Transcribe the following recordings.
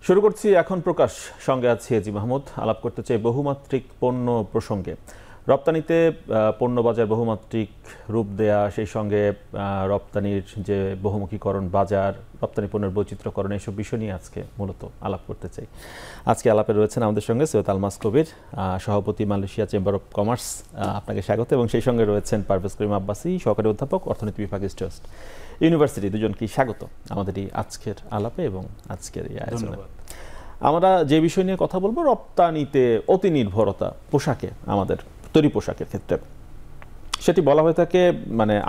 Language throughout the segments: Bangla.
শুরু করছি এখন প্রকাশ, সঙ্গে আছি এজি মাহমুদ। আলাপ করতে চাই বহুমাত্রিক পণ্য প্রসঙ্গে। রপ্তানিতে পণ্য বাজার বহুমাত্রিক রূপ দেয়া, সেই সঙ্গে রপ্তানির যে বহুমুখীকরণ বাজার, রপ্তানি পণ্যের বৈচিত্র্যকরণ, এইসব বিষয় নিয়ে আজকে মূলত আলাপ করতে চাই। আজকে আলাপে রয়েছেন আমাদের সঙ্গে সৈয়দ আলমাস কবির, সভাপতি মালয়েশিয়া চেম্বার অফ কমার্স, আপনাকে স্বাগত। এবং সেই সঙ্গে রয়েছেন পারভেজ করিম আব্বাসী, সহকারী অধ্যাপক, অর্থনীতি বিভাগ, ইস্ট ওয়েস্ট ইউনিভার্সিটি। দুজনকেই স্বাগত আমাদের এই আজকের আলাপে এবং আজকের এই আয়োজনে। আমরা যে বিষয় নিয়ে কথা বলবো, রপ্তানিতে অতি নির্ভরতা পোশাকে, আমাদের তৈরি পোশাকের ক্ষেত্রে সেটি বলা হয়ে থাকে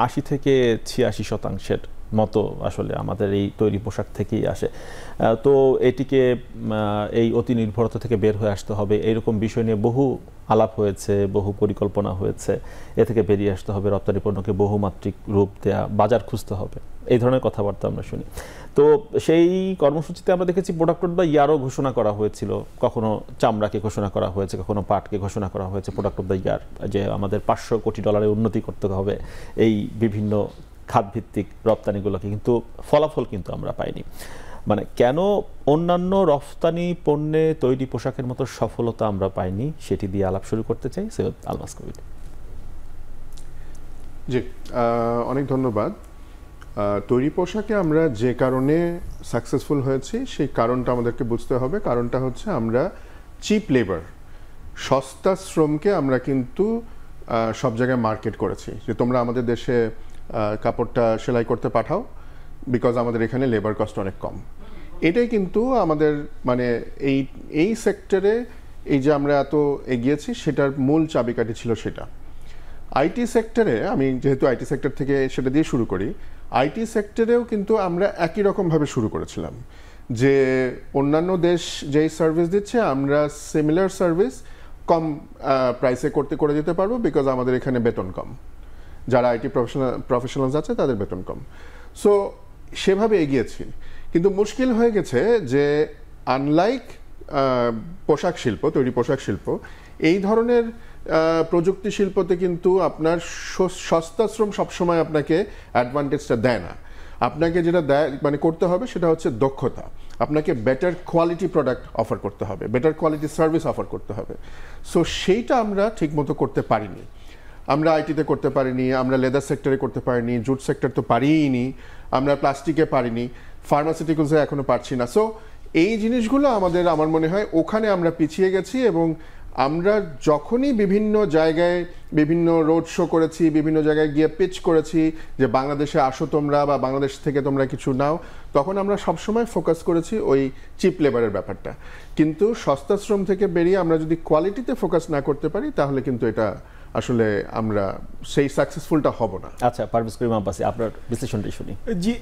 ৮০ থেকে ৮৬% মতো আসলে আমাদের এই তৈরি পোশাক থেকেই আসে। তো এটিকে এই অতি নির্ভরতা থেকে বের হয়ে আসতে হবে, এইরকম বিষয় নিয়ে বহু আলাপ হয়েছে, বহু পরিকল্পনা হয়েছে। এ থেকে বেরিয়ে আসতে হবে, রপ্তানি পণ্যকে বহুমাত্রিক রূপ দেয়া, বাজার খুঁজতে হবে, এই ধরনের কথাবার্তা আমরা শুনি। তো সেই কর্মসূচিতে আমরা দেখেছি প্রোডাক্ট বা ইয়ারও ঘোষণা করা হয়েছিল, কখনো চামড়াকে ঘোষণা করা হয়েছে, কখনো পাটকে ঘোষণা করা হয়েছে প্রোডাক্ট অফ দ্য ইয়ার, যে আমাদের $500 কোটি উন্নতি করতে হবে এই বিভিন্ন খাতভিত্তিক রপ্তানিগুলোকে। কিন্তু ফলাফল কিন্তু আমরা পাইনি। কেন অন্যান্য রফতানি পণ্যে তৈরি পোশাকের মতো সফলতা আমরা পাইনি, সেটি দিয়ে আলাপ শুরু করতে চাই। সৈয়দ আলমাস কবির। জি, অনেক ধন্যবাদ। তৈরি পোশাকে আমরা যে কারণে সাকসেসফুল হয়েছি সেই কারণটা আমাদেরকে বুঝতে হবে। কারণটা হচ্ছে আমরা চিপ লেবার, সস্তা শ্রমকে আমরা কিন্তু সব জায়গায় মার্কেট করেছি, যে তোমরা আমাদের দেশে কাপড়টা সেলাই করতে পাঠাও, বিকজ আমাদের এখানে লেবার কস্ট অনেক কম। এটাই কিন্তু আমাদের এই সেক্টরে এই যে আমরা এত এগিয়েছি সেটার মূল চাবিকাঠি ছিল সেটা। আইটি সেক্টরে, আমি যেহেতু আইটি সেক্টর থেকে সেটা দিয়ে শুরু করি, আইটি সেক্টরেও কিন্তু আমরা একই রকমভাবে শুরু করেছিলাম, যে অন্যান্য দেশ যেই সার্ভিস দিচ্ছে আমরা সিমিলার সার্ভিস কম প্রাইসে করে দিতে পারবো, বিকজ আমাদের এখানে বেতন কম, যারা আইটি প্রফেশনালস আছে তাদের বেতন কম। সো সেভাবে এগিয়েছি। কিন্তু মুশকিল হয়ে গেছে যে আনলাইক পোশাক শিল্প, তৈরি পোশাক শিল্প, এই ধরনের প্রযুক্তি শিল্পতে কিন্তু আপনার সস্তা শ্রম সবসময় আপনাকে অ্যাডভান্টেজটা দেয় না। আপনাকে যেটা দেয় করতে হবে সেটা হচ্ছে দক্ষতা। আপনাকে বেটার কোয়ালিটি প্রোডাক্ট অফার করতে হবে, বেটার কোয়ালিটি সার্ভিস অফার করতে হবে। সো সেইটা আমরা ঠিকমতো করতে পারিনি। আমরা আইটিতে করতে পারিনি, আমরা লেদার সেক্টরে করতে পারিনি, জুট সেক্টর তো পারিনি, আমরা প্লাস্টিকে পারিনি, ফার্মাসিউটিক্যালসে এখনো পারছি না। সো এই জিনিসগুলো আমার মনে হয় ওখানে আমরা পিছিয়ে গেছি। এবং আমরা যখনই বিভিন্ন জায়গায় বিভিন্ন রোড শো করেছি, বিভিন্ন জায়গায় গিয়ে পিচ করেছি যে বাংলাদেশে আসো তোমরা, বা বাংলাদেশ থেকে তোমরা কিছু নাও, তখন আমরা সবসময় ফোকাস করেছি ওই চিপ লেবারের ব্যাপারটা। কিন্তু সস্তা শ্রম থেকে বেরিয়ে আমরা যদি কোয়ালিটিতে ফোকাস না করতে পারি, তাহলে কিন্তু এটা আসলে আমরা সেই সাকসেসফুলটা হব না। আচ্ছা, পারভেজ করিম আব্বাসী, আপনার বিশ্লেষণটাই শুনি। জি,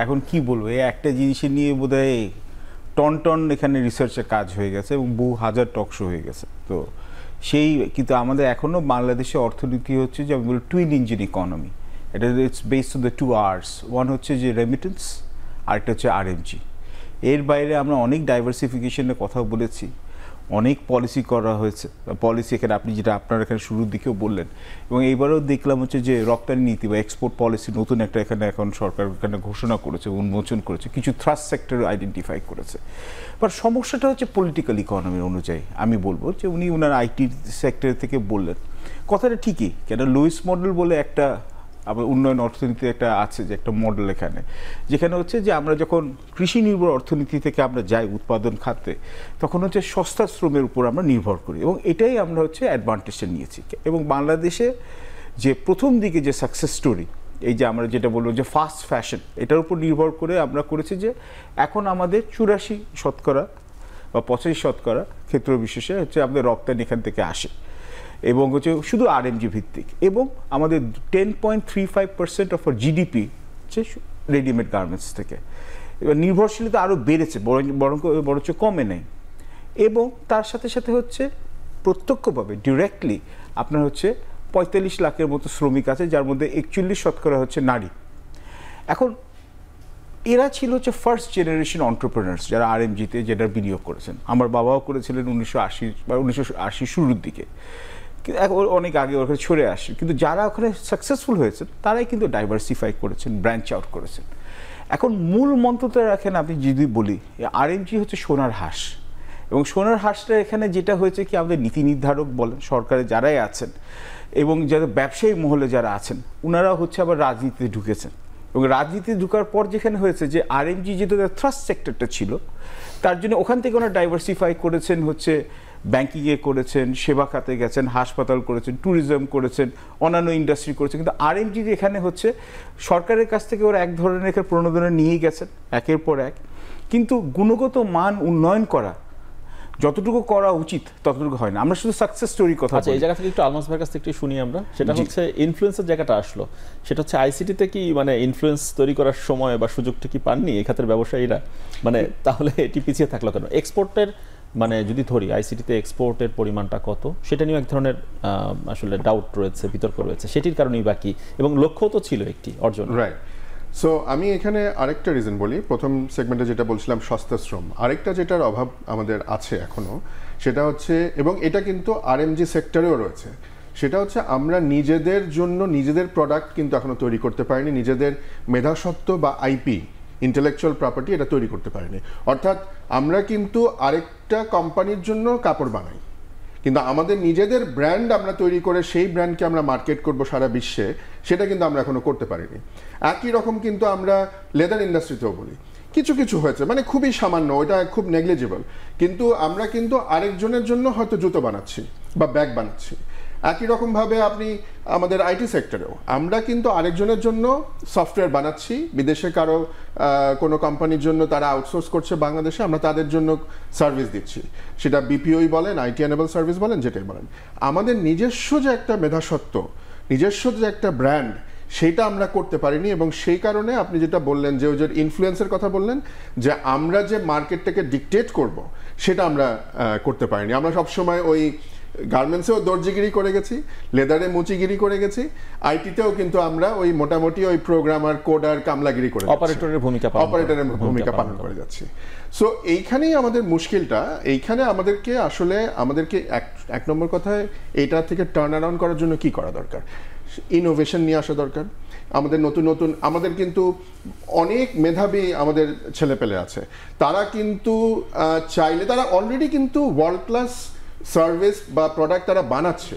এখন কি বলবো, এই একটা জিনিসের নিয়ে বোধহয় টন এখানে রিসার্চের কাজ হয়ে গেছে এবং বহু হাজার টকশো হয়ে গেছে। তো কিন্তু আমাদের এখনও বাংলাদেশে অর্থনীতি হচ্ছে যে আমি বলি টুইন ইঞ্জিন ইকোনমি। এটা it's based on the 2 R's। One হচ্ছে যে রেমিটেন্স, আরেকটা হচ্ছে RMG। এর বাইরে আমরা অনেক ডাইভার্সিফিকেশনের কথা বলেছি, অনেক পলিসি করা হয়েছে। পলিসি এখানে আপনি যেটা আপনার এখানে শুরুর দিকেও বললেন, এবং এইবারও দেখলাম হচ্ছে যে রপ্তানি নীতি বা এক্সপোর্ট পলিসি নতুন একটা এখানে এখন সরকার এখানে ঘোষণা করেছে, উন্মোচন করেছে, কিছু থ্রাস্ট সেক্টর আইডেন্টিফাই করেছে। বাট সমস্যাটা হচ্ছে পলিটিক্যাল ইকোনমি অনুযায়ী। আমি বলবো যে উনি ওনার আইটি সেক্টর থেকে বললেন কথাটা ঠিকই, কেন লুইস মডেল বলে একটা আবার উন্নয়ন অর্থনীতি একটা আছে, যে একটা মডেল এখানে, যেখানে হচ্ছে যে আমরা যখন কৃষি নির্ভর অর্থনীতি থেকে আমরা যাই উৎপাদন খাতে, তখন হচ্ছে সস্তা শ্রমের উপর আমরা নির্ভর করি, এবং এটাই আমরা হচ্ছে অ্যাডভান্টেজটা নিয়েছি। এবং বাংলাদেশে যে প্রথম দিকে যে সাকসেস স্টোরি, এই যে আমরা যেটা বলবো যে ফাস্ট ফ্যাশন, এটার উপর নির্ভর করে আমরা করেছি যে এখন আমাদের 84% বা 85% ক্ষেত্র বিশেষে হচ্ছে আমাদের রপ্তানি এখান থেকে আসে, এবং হচ্ছে শুধু RMG ভিত্তিক। এবং আমাদের 10.35% অফ GDP হচ্ছে রেডিমেড গার্মেন্টস থেকে। এবার নির্ভরশীলতা আরও বেড়েছে, বরঞ্চ কমে নেই। এবং তার সাথে সাথে হচ্ছে প্রত্যক্ষভাবে ডিরেক্টলি আপনার হচ্ছে 45 লাখের মতো শ্রমিক আছে, যার মধ্যে 41% হচ্ছে নারী। এখন এরা ছিল হচ্ছে ফার্স্ট জেনারেশন অন্টারপ্রেনার্স, যারা RMGতে যেটা বিনিয়োগ করেছেন। আমার বাবাও করেছিলেন 1980 বা 1980 শুরুর দিকে, অনেক আগে ওখানে ছড়ে আসে। কিন্তু যারা ওখানে সাকসেসফুল হয়েছেন তারাই কিন্তু ডাইভার্সিফাই করেছেন, ব্রাঞ্চ আউট করেছেন। এখন মূল মন্ত্রটা রাখেন, আপনি যদি বলি আরএমজি হচ্ছে সোনার হাঁস, এবং সোনার হাঁসটা এখানে যেটা হয়েছে কি, আমাদের নীতি নির্ধারক বলেন, সরকারে যারাই আছেন এবং যারা ব্যবসায়ী মহলে যারা আছেন, ওনারা হচ্ছে আবার রাজনীতিতে ঢুকেছেন। এবং রাজনীতি ঢুকার পর যেখানে হয়েছে যে আরএমজি যেহেতু থ্রাস্ট সেক্টরটা ছিল, তার জন্য ওখান থেকে ওনারা ডাইভার্সিফাই করেছেন, হচ্ছে ব্যাংকিংয়ে করেছেন, সেবা খাতে গেছেন, হাসপাতাল করেছেন, ট্যুরিজম করেছেন, অন্যান্য ইন্ডাস্ট্রি করেছেন। কিন্তু আরএমজি এখানে হচ্ছে সরকারের কাছ থেকে ওরা এক ধরনের প্রণোদনা নিয়েই গেছেন একের পর এক, কিন্তু গুণগত মান উন্নয়ন করা যতটুকু করা উচিত ততটুকু হয় না। আমরা শুধু সাকসেস স্টোরি কথা আচ্ছা, এই জায়গা থেকে একটু আলমাস ভাইয়ের কাছ থেকে একটু শুনি আমরা। সেটা হচ্ছে ইনফ্লুয়েন্সের জায়গাটা আসলো, সেটা হচ্ছে আইসিটিতে কি মানে ইনফ্লুয়েন্স তৈরি করার সময় বা সুযোগটা কি পাননি এই খাতের ব্যবসায়ীরা? মানে তাহলে এটি পিছিয়ে থাকলো কেন? এক্সপোর্টের মানে যদি ধরি আইসিটিতে এক্সপোর্টের পরিমাণটা কত, সেটা নিয়েও এক ধরনের আসলে ডাউট রয়েছে, বিতর্ক রয়েছে। সেটির কারণেই বাকি, এবং লক্ষ্য তো ছিল একটি অর্জন। রাইট। সো আমি এখানে আরেকটা রিজন বলি। প্রথম সেগমেন্টে যেটা বলছিলাম সস্তা শ্রম, আরেকটা যেটার অভাব আমাদের আছে এখনো, সেটা হচ্ছে, এবং এটা কিন্তু আরএমজি সেক্টরেও রয়েছে, সেটা হচ্ছে আমরা নিজেদের জন্য নিজেদের প্রোডাক্ট কিন্তু এখনো তৈরি করতে পারিনি, নিজেদের মেধাসত্ব বা আইপি, ইন্টেলেকচুয়াল প্রপার্টি, এটা তৈরি করতে পারিনি। অর্থাৎ আমরা কিন্তু আরেকটা কোম্পানির জন্য কাপড় বানাই, কিন্তু আমাদের নিজেদের ব্র্যান্ড আমরা তৈরি করে সেই ব্র্যান্ডকে আমরা মার্কেট করব সারা বিশ্বে, সেটা কিন্তু আমরা এখনো করতে পারিনি। একই রকম কিন্তু আমরা লেদার ইন্ডাস্ট্রিতেও বলি, কিছু কিছু হয়েছে, মানে খুবই সামান্য, ওটা খুব নেগলিজিবল, কিন্তু আমরা কিন্তু আরেকজনের জন্য হয়তো জুতো বানাচ্ছি বা ব্যাগ বানাচ্ছি। একই রকমভাবে আপনি আমাদের আইটি সেক্টরেও আমরা কিন্তু আরেকজনের জন্য সফটওয়্যার বানাচ্ছি, বিদেশে কারো কোনো কোম্পানির জন্য তারা আউটসোর্স করছে বাংলাদেশে, আমরা তাদের জন্য সার্ভিস দিচ্ছি, সেটা বিপিওই বলেন, আইটি এনেবল সার্ভিস বলেন, যেটাই বলেন। আমাদের নিজস্ব যে একটা মেধাসত্ব, নিজস্ব যে একটা ব্র্যান্ড, সেটা আমরা করতে পারিনি। এবং সেই কারণে আপনি যেটা বললেন যে ওই যে ইনফ্লুয়েন্সের কথা বললেন, যে আমরা যে মার্কেটটাকে ডিকটেট করব, সেটা আমরা করতে পারিনি। আমরা সবসময় ওই গার্মেন্টসেও দর্জিগিরি করে গেছি, লেদারে মুচিগিরি করে গেছি, আইটিতেও কিন্তু আমরা ওই মোটামুটি ওই প্রোগ্রামার, কোডার, কামলাগিরি করে অপারেটরের ভূমিকা পালন করে যাচ্ছি। সো এইখানেই আমাদের মুশকিলটা। এইখানে আমাদেরকে এক নম্বর কথায় এইটা থেকে টার্ন অ্যারাউন্ড করার জন্য কি করা দরকার? ইনোভেশন নিয়ে আসা দরকার। আমাদের নতুন আমাদের কিন্তু অনেক মেধাবী আমাদের ছেলেপেলে আছে, তারা কিন্তু চাইলে তারা অলরেডি কিন্তু ওয়ার্ল্ড ক্লাস সার্ভিস বা প্রোডাক্ট তারা বানাচ্ছে,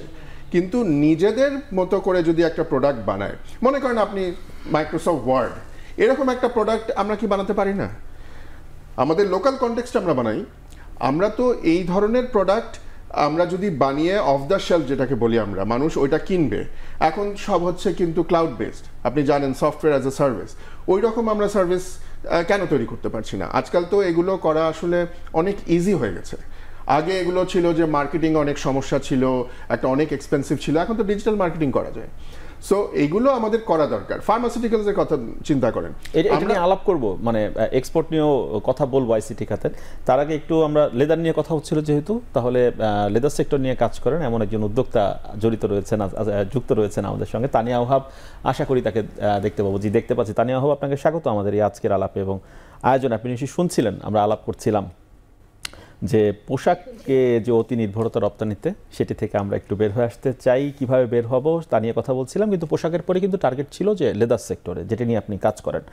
কিন্তু নিজেদের মতো করে যদি একটা প্রোডাক্ট বানায়, মনে করেন আপনি মাইক্রোসফট ওয়ার্ড, এরকম একটা প্রোডাক্ট আমরা কি বানাতে পারি না? আমাদের লোকাল কনটেক্সট আমরা বানাই। আমরা তো এই ধরনের প্রোডাক্ট আমরা যদি বানিয়ে অফ দ্য শেলফ যেটাকে বলি আমরা, মানুষ ওইটা কিনবে। এখন সব হচ্ছে কিন্তু ক্লাউড বেসড, আপনি জানেন, সফটওয়্যার অ্যাজ এ সার্ভিস। ওই রকম আমরা সার্ভিস কেন তৈরি করতে পারছি না? আজকাল তো এগুলো করা আসলে অনেক ইজি হয়ে গেছে। আগে এগুলো ছিল যে মার্কেটিং অনেক সমস্যা ছিল, একটা অনেক এক্সপেন্সিভ ছিল, এখন তো ডিজিটাল মার্কেটিং করা যায়। সো এইগুলো আমাদের করা দরকার। ফার্মাসিউটিক্যালসের কথা চিন্তা করেন, এটা নিয়ে আলাপ করব, মানে এক্সপোর্ট নিয়েও কথা বলবো আইসিটি খাতের। তার আগে একটু আমরা লেদার নিয়ে কথা হচ্ছিল, যেহেতু তাহলে লেদার সেক্টর নিয়ে কাজ করেন এমন একজন উদ্যোক্তা যুক্ত রয়েছেন আমাদের সঙ্গে, তানিয়া ওহাব। আশা করি তাকে দেখতে পাচ্ছি। তানিয়া ওহাব, আপনাকে স্বাগত আমাদের এই আজকের আলাপে এবং আয়োজনে। আপনি নিশ্চয়ই শুনছিলেন আমরা আলাপ করছিলাম যে পোশাককে যে অতি নির্ভরতা রপ্তানিতে, সেটি থেকে আমরা একটু বের হয়ে আসতে চাই। কিভাবে বের হব তা নিয়ে কথা বলছিলাম, কিন্তু পোশাকের পরে কিন্তু টার্গেট ছিল যে লেদার সেক্টরে, যেটা নিয়ে আপনি কাজ করেন।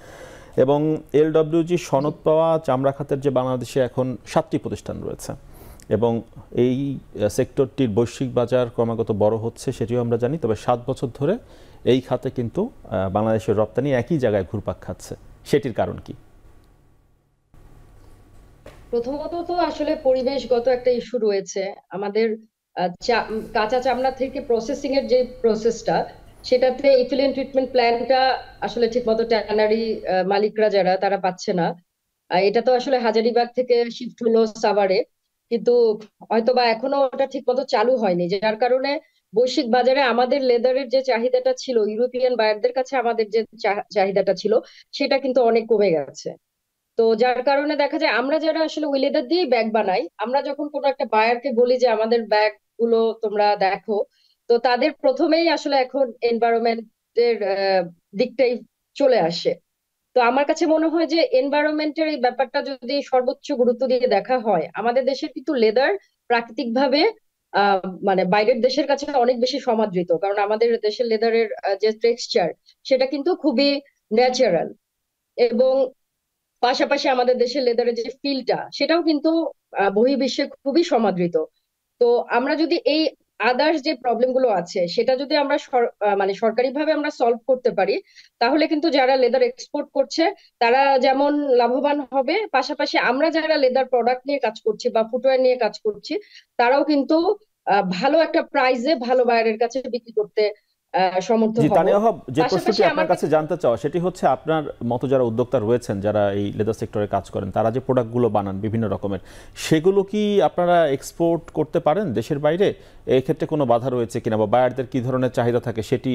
এবং এলডব্লিউজি সনদ পাওয়া চামড়া খাতের যে বাংলাদেশে এখন 7টি প্রতিষ্ঠান রয়েছে, এবং এই সেক্টরটির বৈশ্বিক বাজার ক্রমাগত বড় হচ্ছে, সেটিও আমরা জানি। তবে 7 বছর ধরে এই খাতে কিন্তু বাংলাদেশের রপ্তানি একই জায়গায় ঘুরপাক খাচ্ছে। সেটির কারণ কি? প্রথমত তো আসলে পরিবেশগত একটা ইস্যু রয়েছে আমাদের। কাঁচা চামড়া থেকে প্রসেসিং এর যে প্রসেসটা, সেটাতে ইথিলিন ট্রিটমেন্ট প্ল্যান্টটা আসলে ঠিকমতো ট্যানারি মালিকরা যারা, তারা পাচ্ছে না। এটা তো আসলে হাজারীবাগ থেকে শিফট হলো সাভারে, কিন্তু হয়তোবা এখনো ওটা ঠিকমতো চালু হয়নি, যার কারণে বৈশ্বিক বাজারে আমাদের লেদারের যে চাহিদাটা ছিল, ইউরোপিয়ান বায়ারদের কাছে আমাদের যে চাহিদাটা ছিল, সেটা কিন্তু অনেক কমে গেছে। তো যার কারণে দেখা যায় আমরা যারা আসলে ওই লেদার দিয়ে ব্যাগ বানাই, আমরা যখন কোনো একটা বায়ারকে বলি যে আমাদের ব্যাগ গুলো তোমরা দেখো, তো তাদের প্রথমেই আসলে এখন এনভায়রনমেন্টের দিকটাই চলে আসে। তো আমার কাছে মনে হয় যে এনভায়রনমেন্টের এই ব্যাপারটা যদি সর্বোচ্চ গুরুত্ব দিয়ে দেখা হয়, আমাদের দেশের কিন্তু লেদার প্রাকৃতিক ভাবে মানে বাইরের দেশের কাছে অনেক বেশি সমাদৃত, কারণ আমাদের দেশের লেদারের যে টেক্সচার, সেটা কিন্তু খুবই ন্যাচারাল। এবং পাশাপাশি আমাদের দেশের লেদারের যে ফিল্ডটা সেটাও কিন্তু বহির্বিশ্বে খুবই সমাদৃত। তো আমরা যদি এই আদার্স যে প্রবলেম গুলো আছে সেটা যদি আমরা মানে সরকারিভাবে আমরা সলভ করতে পারি, তাহলে কিন্তু যারা লেদার এক্সপোর্ট করছে তারা যেমন লাভবান হবে, পাশাপাশি আমরা যারা লেদার প্রোডাক্ট নিয়ে কাজ করছি বা ফুটওয়্যার নিয়ে কাজ করছি তারাও কিন্তু ভালো একটা প্রাইসে ভালো বায়ারের কাছে বিক্রি করতে সমর্থ জি হব। তানিয়া হব, যে পাশাপাশি প্রশ্নটি আমার আপনার কাছে জানতে চাওয়া সেটি হচ্ছে আপনার মতো যারা উদ্যোক্তা রয়েছেন, যারা এই লেদার সেক্টরে কাজ করেন, তারা যে প্রোডাক্টগুলো বানান বিভিন্ন রকমের, সেগুলো কি আপনারা এক্সপোর্ট করতে পারেন দেশের বাইরে? এই ক্ষেত্রে কোনো বাধা রয়েছে কিনা, বা বায়ারদের কি ধরনের চাহিদা থাকে সেটি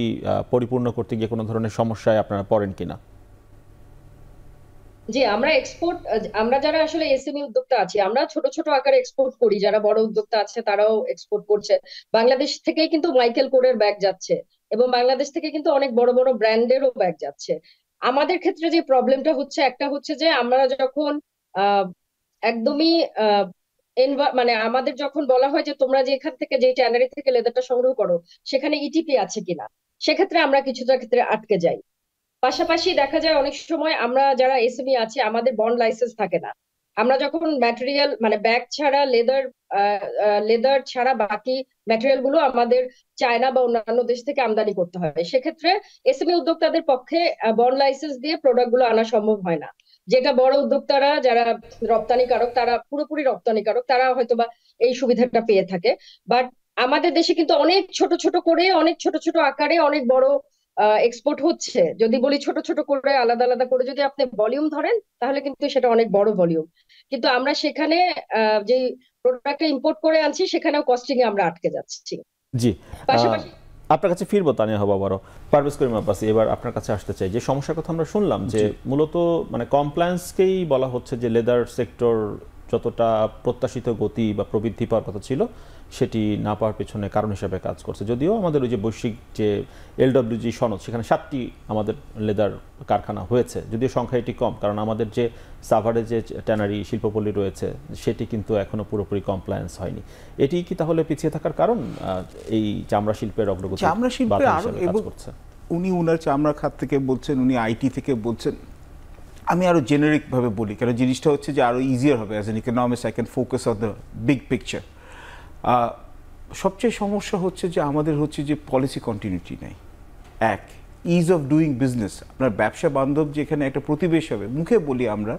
পরিপূর্ণ করতে গিয়ে কোনো ধরনের সমস্যায় আপনারা পড়েন কিনা? যে আমরা এক্সপোর্ট, আমরা যারা আসলে এসএমই উদ্যোক্তা আছি আমরা ছোট ছোট আকারে এক্সপোর্ট করি, যারা বড় উদ্যোক্তা আছে তারাও এক্সপোর্ট করছে। বাংলাদেশ থেকে কিন্তু মাইকেল কোরের ব্যাগ যাচ্ছে এবং বাংলাদেশ থেকে কিন্তু অনেক বড় বড় ব্র্যান্ডেরও ব্যাগ যাচ্ছে। আমাদের ক্ষেত্রে যে প্রবলেমটা হচ্ছে, একটা হচ্ছে যে আমরা যখন আহ একদমই মানে আমাদের যখন বলা হয় যে তোমরা যে এখান থেকে যে ট্যানারি থেকে লেদারটা সংগ্রহ করো সেখানে ইটিপি আছে কিনা, সেক্ষেত্রে আমরা কিছুটা ক্ষেত্রে আটকে যাই। পাশাপাশি দেখা যায় অনেক সময় আমরা যারা এসএমই আছি আমাদের বন্ড লাইসেন্স থাকে না। আমরা যখন ম্যাটেরিয়াল মানে ব্যাগ ছাড়া লেদার ছাড়া বাকি ম্যাটেরিয়াল গুলো আমাদের চায়না বা অন্যান্য দেশ থেকে আমদানি করতে হয়, সেক্ষেত্রে এসএমই উদ্যোক্তাদের পক্ষে বন্ড লাইসেন্স দিয়ে প্রোডাক্ট গুলো আনা সম্ভব হয় না। যেটা বড় উদ্যোক্তারা যারা রপ্তানিকারক, তারা পুরোপুরি রপ্তানিকারক, তারা হয়তোবা এই সুবিধাটা পেয়ে থাকে। বাট আমাদের দেশে কিন্তু অনেক ছোট ছোট করে, অনেক ছোট ছোট আকারে অনেক বড় এক্সপোর্ট হচ্ছে। যদি বলি ছোট ছোট করে আলাদা আলাদা করে যদি আপনি ভলিউম ধরেন তাহলে কিন্তু সেটা অনেক বড় ভলিউম, কিন্তু আমরা সেখানে যে প্রোডাক্টটা ইম্পোর্ট করে আনছি সেখানেও কস্টিং এ আমরা আটকে যাচ্ছি। জি, পাশাপাশি আপনার কাছে ফিরবো তানিয়া হব আবারও। পারভেজ করিম আব্বাসী, এবার আপনার কাছে আসতে চাই। যে সমস্যার কথা আমরা শুনলাম যে মূলত মানে কমপ্লায়েন্সকেই বলা হচ্ছে যে লেদার সেক্টর যতটা প্রত্যাশিত গতি বা প্রবৃদ্ধি পাওয়ার কথা ছিল সেটি না পাওয়ার পেছনে কারণ হিসেবে কাজ করছে। যদিও আমাদের ওই যে বৈশ্বিক যে এলডব্লিউজি সনদ, সেখানে 7টি আমাদের লেদার কারখানা হয়েছে, যদিও সংখ্যা এটি কম, কারণ আমাদের যে সাভারে যে ট্যানারি শিল্পপল্লী রয়েছে সেটি কিন্তু এখনো পুরোপুরি কমপ্লায়েন্স হয়নি। এটি কি তাহলে পিছিয়ে থাকার কারণ এই চামড়া শিল্পের অগ্রগতি? চামড়া শিল্পে আরো উনি উনার চামড়া খাত থেকে বলছেন, উনি আইটি থেকে বলছেন। আমি আরো জেনারিক ভাবে বলি, কারণ জিনিসটা হচ্ছে যে আরো ইজিয়ার হবে। As an economist I can focus on the big picture. সবচেয়ে সমস্যা হচ্ছে যে আমাদের হচ্ছে যে পলিসি কন্টিনিউটি নেই। এক, ইজ অফ ডুইং বিজনেস, আপনার ব্যবসা বান্ধব যেখানে একটা প্রতিবেশ হবে। মুখে বলি আমরা,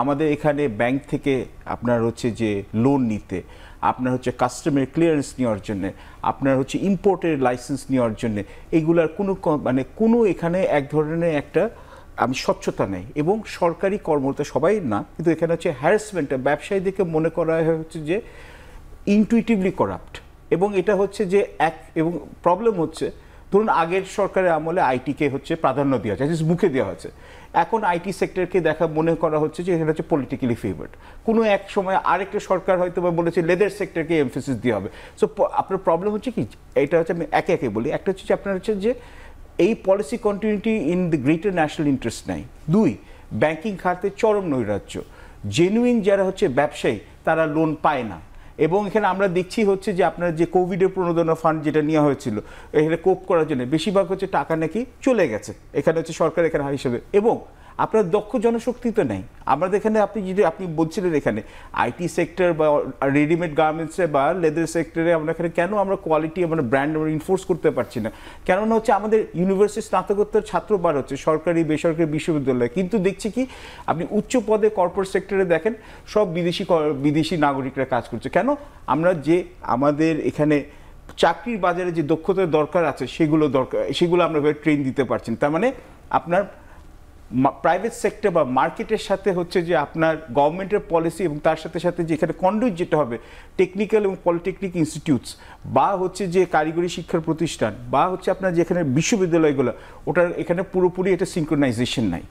আমাদের এখানে ব্যাংক থেকে আপনার হচ্ছে যে লোন নিতে, আপনার হচ্ছে কাস্টমার ক্লিয়ারেন্স নেওয়ার জন্য, আপনার হচ্ছে ইম্পোর্টের লাইসেন্স নেওয়ার জন্য, এইগুলার কোনো মানে কোনো এখানে এক ধরনের একটা আমি স্বচ্ছতা নেই। এবং সরকারি কর্মকর্তা সবাই না, কিন্তু এখানে হচ্ছে হ্যারাসমেন্টটা ব্যবসায়ীদেরকে মনে করা হচ্ছে যে ইনটুইটিভলি করাপ্ট। এবং এটা হচ্ছে যে এবং প্রবলেম হচ্ছে, ধরুন আগের সরকারের আমলে আইটিকে হচ্ছে প্রাধান্য দেওয়া হচ্ছে, মুখে দেওয়া হচ্ছে। এখন আইটি সেক্টরকে মনে করা হচ্ছে যে এটা হচ্ছে পলিটিক্যালি ফেভার্ড। কোনো এক সময় আরেকটা সরকার হয়তো বা বলেছে লেদার সেক্টরকে এমফেসিস দেওয়া হবে। সো আপনার প্রবলেম হচ্ছে কি, এটা হচ্ছে আমি একে একে বলি। একটা হচ্ছে আপনার হচ্ছে যে এই policy continuity in the greater national interest নাই। দুই, ব্যাংকিং খাতে চরম নৈরাজ্য। জেনুইন যারা হচ্ছে ব্যবসায়ী তারা লোন পায় না। এবং এখানে আমরা দেখছি হচ্ছে যে আপনার যে কোভিডের প্রণোদনা ফান্ড যেটা নেওয়া হয়েছিল এখানে কোপ করার জন্য বেশিরভাগ হচ্ছে টাকা নাকি চলে গেছে, এখানে হচ্ছে সরকার এখানে হিসেবে। এবং আপনার দক্ষ জনশক্তি তো নেই আমাদের এখানে। আপনি বলছিলেন এখানে আইটি সেক্টর বা রেডিমেড গার্মেন্টসে বা লেদার সেক্টরে আমরা এখানে কেন আমরা কোয়ালিটি আমরা ব্র্যান্ড আমরা ইনফোর্স করতে পারছি না? কেননা হচ্ছে আমাদের ইউনিভার্সিটি স্নাতকোত্তর ছাত্র বার হচ্ছে সরকারি বেসরকারি বিশ্ববিদ্যালয়ে, কিন্তু দেখছি কি আপনি উচ্চ পদে কর্পোরেট সেক্টরে দেখেন সব বিদেশি নাগরিকরা কাজ করছে। কেন? আমরা যে আমাদের এখানে চাকরির বাজারে যে দক্ষতার দরকার আছে সেগুলো আমরা ট্রেন দিতে পারছি না। তার মানে আপনার প্রাইভেট সেক্টর বা মার্কেটের সাথে হচ্ছে যে আপনার গভর্নমেন্টের পলিসি এবং তার সাথে সাথে যে এখানে কন্ডুইট যেটা হবে টেকনিক্যাল এবং পলিটেকনিক ইনস্টিটিউটস বা হচ্ছে যে কারিগরি শিক্ষার প্রতিষ্ঠান বা হচ্ছে আপনার যেখানে বিশ্ববিদ্যালয়গুলো, ওটার এখানে পুরোপুরি এটা সিনক্রোনাইজেশন নাই।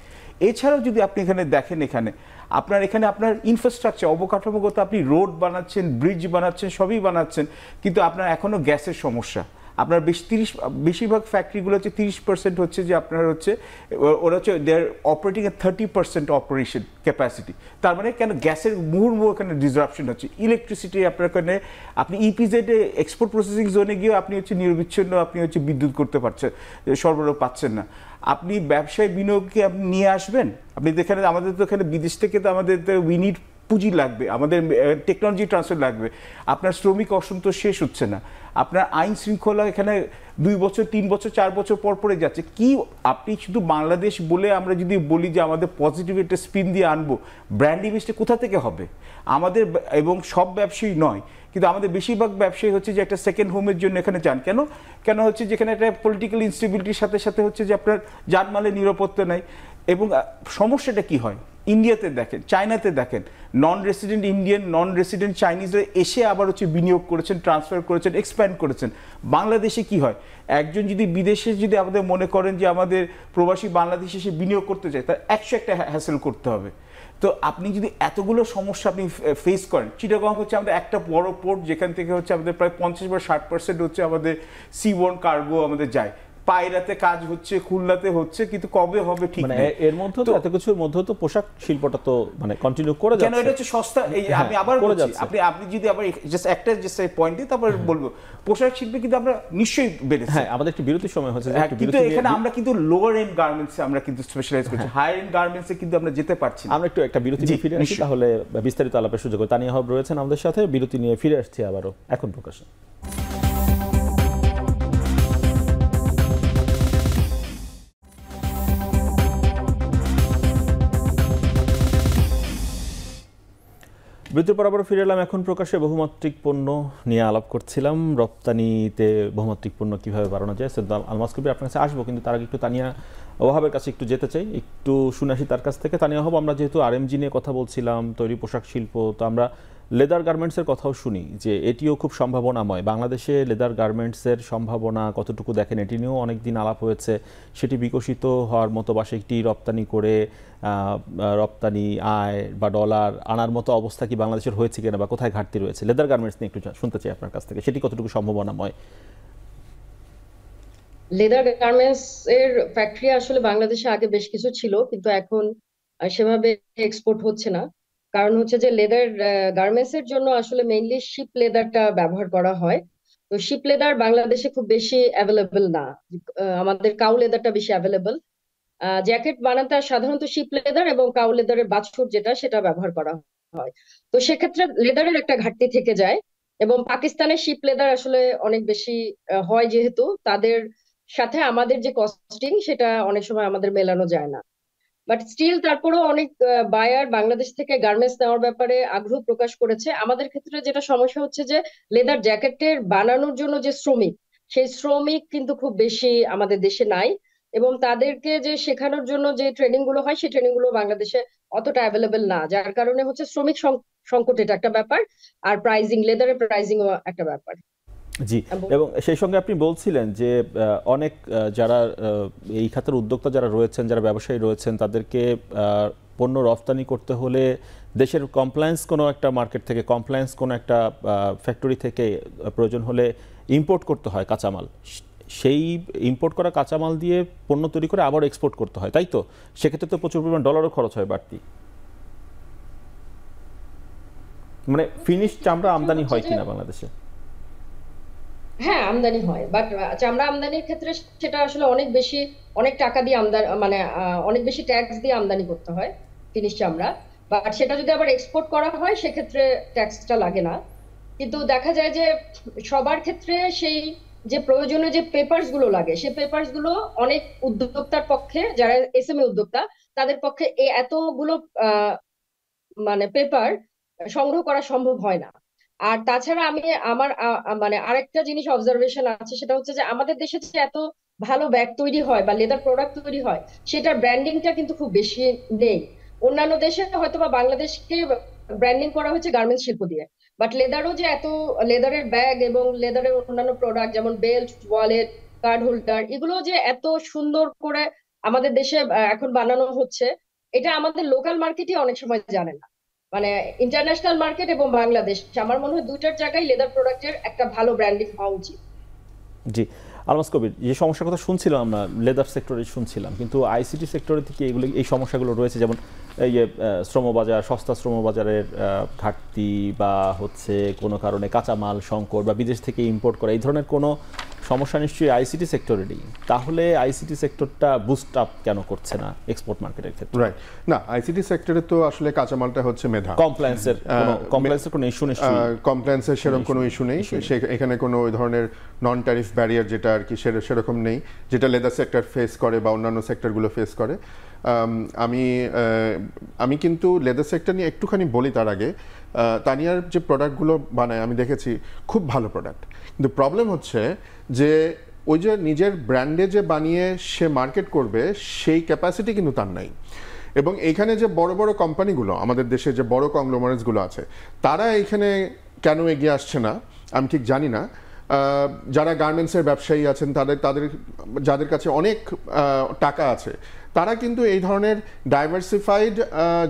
এছাড়াও যদি আপনি এখানে দেখেন আপনার ইনফ্রাস্ট্রাকচার অবকাঠামোগত আপনি রোড বানাচ্ছেন, ব্রিজ বানাচ্ছেন, সবই বানাচ্ছেন, কিন্তু আপনার এখনো গ্যাসের সমস্যা। আপনার বেশিরভাগ ফ্যাক্টরিগুলো হচ্ছে 30% হচ্ছে যে আপনার হচ্ছে ওরা হচ্ছে দেয়ার অপারেটিং এ 30% অপারেশন ক্যাপাসিটি। তার মানে কেন গ্যাসের মুহুর্মুহ এখানে ডিসরাপশন হচ্ছে, ইলেকট্রিসিটি আপনার এখানে আপনি ইপিজেডে এক্সপোর্ট প্রসেসিং জোনে গিয়েও আপনি হচ্ছে নিরবিচ্ছিন্ন আপনি হচ্ছে বিদ্যুৎ করতে পারছেন, সরবরাহ পাচ্ছেন না। আপনি ব্যবসায় বিনিয়োগকে আপনি নিয়ে আসবেন, আপনি এখানে আমাদের তো এখানে বিদেশ থেকে তো আমাদের উইনিড পুঁজি লাগবে, আমাদের টেকনোলজি ট্রান্সফার লাগবে, আপনার শ্রমিক অসন্তোষ শেষ হচ্ছে না, আপনার আইন শৃঙ্খলা এখানে 2 বছর 3 বছর 4 বছর পর পরে যাচ্ছে। কি আপনি শুধু বাংলাদেশ বলে আমরা যদি বলি যে আমাদের পজিটিভ একটা স্পিন দিয়ে আনবো, ব্র্যান্ড ইমেজটা কোথা থেকে হবে আমাদের? এবং সব ব্যবসায়ী নয়, কিন্তু আমাদের বেশিরভাগ ব্যবসায়ী হচ্ছে যে একটা সেকেন্ড হোমের জন্য এখানে যান। কেন হচ্ছে যেখানে একটা পলিটিক্যাল ইনস্টেবিলিটির সাথে সাথে হচ্ছে যে আপনার জানমালের নিরাপত্তা নাই। এবং সমস্যাটা কি হয় ইন্ডিয়াতে দেখেন, চায়নাতে দেখেন, non resident Indian, non resident চাইনিজরা এসে আবার হচ্ছে বিনিয়োগ করেছেন, ট্রান্সফার করেছেন, এক্সপ্যান্ড করেছেন। বাংলাদেশে কি হয়, একজন যদি বিদেশে যদি আমাদের মনে করেন যে আমাদের প্রবাসী বাংলাদেশে এসে বিনিয়োগ করতে চায়, তার 100 একটা হ্যাসেল করতে হবে। তো আপনি যদি এতগুলো সমস্যা আপনি ফেস করেন, চিটাগং হচ্ছে আমাদের একটা বড় পোর্ট যেখান থেকে হচ্ছে আমাদের প্রায় 50 বা 60% হচ্ছে আমাদের সিবোর্ন কার্গো আমাদের যায়, পায়রাতে কাজ হচ্ছে, খুলনাতে হচ্ছে, কিন্তু কবে হবে ঠিক মানে নেই। এর মধ্যে তো এত কিছুর মধ্যে তো পোশাক শিল্পটা তো মানে কন্টিনিউ করে যাচ্ছে। কেন এটা হচ্ছে সস্তা, এই আমি আবার বলছি, আপনি যদি আবার জাস্ট পয়েন্ট দিই তারপর বলবো, পোশাক শিল্পে কিন্তু আমরা নিশ্চয়ই বেড়েছে। হ্যাঁ, আমাদের একটু বিরতির সময় হচ্ছে, কিন্তু এখানে আমরা কিন্তু লোয়ার এন্ড গার্মেন্টসে আমরা কিন্তু স্পেশালাইজ করছি, হায়ার এন্ড গার্মেন্টসে কিন্তু আমরা যেতে পারছি না। আমরা একটু একটা বিরতি নিয়ে ফিরে আসি, তাহলে বিস্তারিত আলাপের সুযোগ হবে। তানিয়া হব রয়েছেন আমাদের সাথে, বিরতি নিয়ে ফিরে আসছি আবারও এখন প্রকাশে। বিরতির পর আবার ফিরে এলাম এখন প্রকাশে। বহুমাত্রিক পণ্য নিয়ে আলাপ করছিলাম, রপ্তানিতে বহুমাত্রিক পণ্য কিভাবে বাড়ানো যায়। সৈয়দ আলমাস কবির আপনার কাছে আসবো, কিন্তু তার আগে একটু তানিয়া ওয়াহাবের কাছে একটু যেতে চাই, একটু শুনে আসি তার কাছ থেকে। তানিয়া ওয়াহাব, আমরা যেহেতু আরএমজি নিয়ে কথা বলছিলাম, তৈরি পোশাক শিল্প, তো আমরা লেদার গার্মেন্টসের কথাও শুনি যে এটিও খুব সম্ভাবনাময়। বাংলাদেশে লেদার গার্মেন্টসের সম্ভাবনা কতটুকু দেখেন, এটি নিয়েও অনেকদিন আলাপ হয়েছে। সেটি বিকশিত হওয়ার মতো বা সেটি রপ্তানি করে রপ্তানি আয় বা ডলার আনার মতো অবস্থা কি বাংলাদেশের হয়েছে কিনা, বা কোথায় ঘাটতি রয়েছে? লেদার গার্মেন্টস নিয়ে একটু শুনতে চাই আপনার কাছ থেকে, সেটি কতটুকু সম্ভাবনাময়? লেদার গার্মেন্টস এর ফ্যাক্টরি আসলে বাংলাদেশে আগে বেশ কিছু ছিল, কিন্তু এখন সেভাবে এক্সপোর্ট হচ্ছে না। কারণ হচ্ছে যে লেদার গার্মেন্টস এর জন্য আসলে মেইনলি শিপ লেদারটা ব্যবহার করা হয়। তো শিপ লেদার বাংলাদেশে খুব বেশি অ্যাভেলেবল না। আমাদের কাউ লেদারটা বেশি অ্যাভেলেবল। জ্যাকেট বানাতে সাধারণত শিপ লেদার এবং কাউ লেদারের বাছুর যেটা, সেটা ব্যবহার করা হয়। তো সেক্ষেত্রে লেদারের একটা ঘাটতি থেকে যায়। এবং পাকিস্তানের শিপ লেদার আসলে অনেক বেশি হয়, যেহেতু তাদের সাথে আমাদের যে কস্টিং সেটা অনেক সময় আমাদের মেলানো যায় না। বাট স্টিল তারপরেও অনেক বায়ার বাংলাদেশ থেকে গার্মেন্টস নেওয়ার ব্যাপারে আগ্রহ প্রকাশ করেছে। আমাদের ক্ষেত্রে যেটা সমস্যা হচ্ছে যে লেদার জ্যাকেটের বানানোর জন্য যে শ্রমিক, সেই শ্রমিক কিন্তু খুব বেশি আমাদের দেশে নাই। এবং তাদেরকে যে শেখানোর জন্য যে ট্রেনিং গুলো হয়, সেই ট্রেনিং গুলো বাংলাদেশে অতটা অ্যাভেলেবেল না, যার কারণে হচ্ছে শ্রমিক সংকট এটা একটা ব্যাপার। আর প্রাইজিং, লেদারের প্রাইজিং একটা ব্যাপার। জি, এবং সেই সঙ্গে আপনি বলছিলেন যে অনেক যারা এই খাতের উদ্যোক্তা যারা রয়েছেন, যারা ব্যবসায়ী রয়েছেন, তাদেরকে পণ্য রফতানি করতে হলে দেশের কমপ্লায়েন্স কোনো একটা মার্কেট থেকে, কমপ্লায়েন্স কোনো একটা ফ্যাক্টরি থেকে প্রয়োজন হলে ইম্পোর্ট করতে হয় কাঁচামাল। সেই ইম্পোর্ট করা কাঁচামাল দিয়ে পণ্য তৈরি করে আবার এক্সপোর্ট করতে হয়, তাই তো? সেক্ষেত্রে তো প্রচুর পরিমাণ ডলারও খরচ হয় বাড়তি। মানে ফিনিশ চামড়া আমদানি হয় কিনা বাংলাদেশে? হ্যাঁ, আমদানি হয়, বাট চামড়া আমদানির ক্ষেত্রে সেটা আসলে অনেক টাকা দিয়ে আমদানি, মানে অনেক বেশি ট্যাক্স দিয়ে আমদানি করতে হয় ফিনিশ চামড়া। বাট সেটা যদি আবার এক্সপোর্ট করা হয় সেক্ষেত্রে ট্যাক্সটা লাগে না। কিন্তু দেখা যায় যে সবার ক্ষেত্রে সেই যে প্রয়োজনীয় যে পেপারস গুলো লাগে, সেই পেপারস গুলো অনেক উদ্যোক্তার পক্ষে, যারা এসএমই উদ্যোক্তা, তাদের পক্ষে এতগুলো মানে পেপার সংগ্রহ করা সম্ভব হয় না। আর তাছাড়া আমি আমার মানে আরেকটা জিনিস অবজারভেশন আছে, সেটা হচ্ছে যে আমাদের দেশে যে এত ভালো ব্যাগ তৈরি হয় বা লেদার প্রোডাক্ট তৈরি হয়, সেটার ব্র্যান্ডিংটা কিন্তু খুব বেশি নেই। অন্যান্য দেশে হয়তো বা বাংলাদেশকে ব্র্যান্ডিং করা হয়েছে গার্মেন্টস শিল্প দিয়ে, বাট লেদারও যে এত, লেদারের ব্যাগ এবং লেদারের অন্যান্য প্রোডাক্ট যেমন বেল্ট, ওয়ালেট, কার্ড হোল্ডার, এগুলো যে এত সুন্দর করে আমাদের দেশে এখন বানানো হচ্ছে, এটা আমাদের লোকাল মার্কেটই অনেক সময় জানে না। মানে ইন্টারন্যাশনাল মার্কেট এবং বাংলাদেশ, আমার মনে হয় দুইটার জায়গায় লেদার প্রোডাক্টের একটা ভালো ব্র্যান্ডিং হওয়া উচিত। জি, আলমাস কবির, যে সমস্যার কথা শুনছিলাম আমরা লেদার সেক্টরে শুনছিলাম, কিন্তু আইসিটি সেক্টরে থেকে এই সমস্যাগুলো রয়েছে, যেমন এই যে শ্রমবাজার, সস্তা শ্রমবাজারের ঘাটতি বা হচ্ছে কোনো কারণে কাঁচামাল সংকট বা বিদেশ থেকে ইম্পোর্ট করা, এই ধরনের কোনো সমস্যা নিশ্চয়ই আইসিটি সেক্টরেরই। তাহলে আইসিটি সেক্টরটা বুস্ট আপ কেন করছে না এক্সপোর্ট মার্কেটের ক্ষেত্রে? রাইট, না আইসিটি সেক্টরে তো আসলে কাঁচামালটা হচ্ছে মেধা, কমপ্লায়েন্সের কোনো ইস্যু নেই, কমপ্লায়েন্সের সেরকম কোনো ইস্যু নেই, এখানে কোনো ওই ধরনের নন ট্যারিফ ব্যারিয়ার যেটা আর কি সেরকম নেই, যেটা লেদার সেক্টর ফেস করে বা অন্যান্য সেক্টরগুলো ফেস করে। আমি কিন্তু লেদার সেক্টর নিয়ে একটুখানি বলি তার আগে, তানিয়ার যে প্রোডাক্টগুলো বানায় আমি দেখেছি খুব ভালো প্রোডাক্ট, কিন্তু প্রবলেম হচ্ছে যে ওই যে নিজের ব্র্যান্ডে যে বানিয়ে সে মার্কেট করবে সেই ক্যাপাসিটি কিন্তু তার নাই। এবং এইখানে যে বড় বড় কোম্পানিগুলো, আমাদের দেশে যে বড় কংগ্লোমারেটসগুলো আছে, তারা এইখানে কেন এগিয়ে আসছে না আমি ঠিক জানি না। যারা গার্মেন্টসের ব্যবসায়ী আছেন, যাদের কাছে অনেক টাকা আছে, তারা কিন্তু এই ধরনের ডাইভার্সিফাইড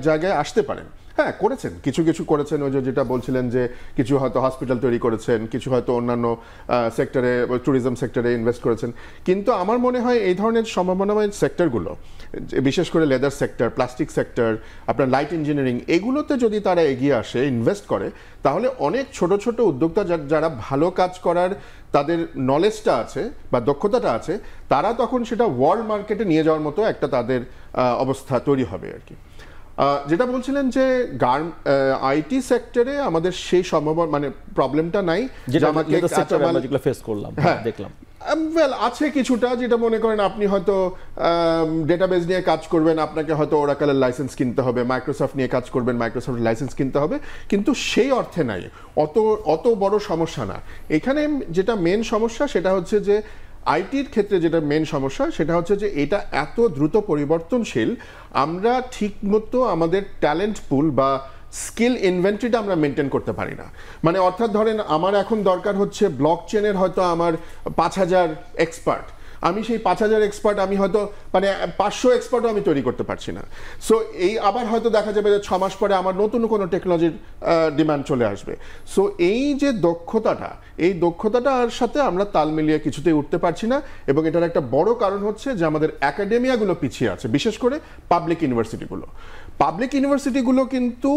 জায়গায় আসতে পারেন। হ্যাঁ, করেছেন, কিছু করেছেন, ওই যেটা বলছিলেন যে কিছু হয়তো হসপিটাল তৈরি করেছেন, কিছু হয়তো অন্যান্য সেক্টরে, ট্যুরিজম সেক্টরে ইনভেস্ট করেছেন। কিন্তু আমার মনে হয় এই ধরনের সম্ভাবনাময় সেক্টরগুলো, বিশেষ করে লেদার সেক্টর, প্লাস্টিক সেক্টর, আপনার লাইট ইঞ্জিনিয়ারিং, এগুলোতে যদি তারা এগিয়ে আসে, ইনভেস্ট করে, তাহলে অনেক ছোট ছোট উদ্যোক্তা যারা ভালো কাজ করার তাদের নলেজটা আছে বা দক্ষতাটা আছে, তারা তখন সেটা ওয়ার্ল্ড মার্কেটে নিয়ে যাওয়ার মতো একটা তাদের অবস্থা তৈরি হবে আর কি। যেটা বলছিলেন যে আইটি সেক্টরে আমাদের সেই সম্ভাবনা মানে প্রবলেমটা নাই, যেটা আমাকে যেগুলো ফেস করলাম, দেখলাম ওয়েল আছে কিছুটা, যেটা মনে করেন আপনি হয়তো ডেটাবেস নিয়ে কাজ করবেন, আপনাকে হয়তো ওরাকলের লাইসেন্স কিনতে হবে, মাইক্রোসফট নিয়ে কাজ করবেন, মাইক্রোসফটের লাইসেন্স কিনতে হবে, কিন্তু সেই অর্থে নাই, অত বড় সমস্যা না। এখানে যেটা মেন সমস্যা সেটা হচ্ছে যে আইটির ক্ষেত্রে যেটা মেন সমস্যা সেটা হচ্ছে যে এটা এত দ্রুত পরিবর্তনশীল, আমরা ঠিকমতো আমাদের ট্যালেন্ট পুল বা স্কিল ইনভেন্টরিটা আমরা মেনটেন করতে পারি না। মানে অর্থাৎ ধরেন আমার এখন দরকার হচ্ছে ব্লক চেনের হয়তো আমার 5000 এক্সপার্ট, আমি সেই 5000 এক্সপার্ট আমি হয়তো মানে 500 এক্সপার্টও আমি তৈরি করতে পারছি না। সো এই আবার হয়তো দেখা যাবে যে 6 মাস পরে আমার নতুন কোনো টেকনোলজির ডিমান্ড চলে আসবে। সো এই যে এই দক্ষতাটার সাথে আমরা তাল মিলিয়ে কিছুতেই উঠতে পারছি না, এবং এটার একটা বড় কারণ হচ্ছে যে আমাদের একাডেমিয়াগুলো পিছিয়ে আছে, বিশেষ করে পাবলিক ইউনিভার্সিটিগুলো কিন্তু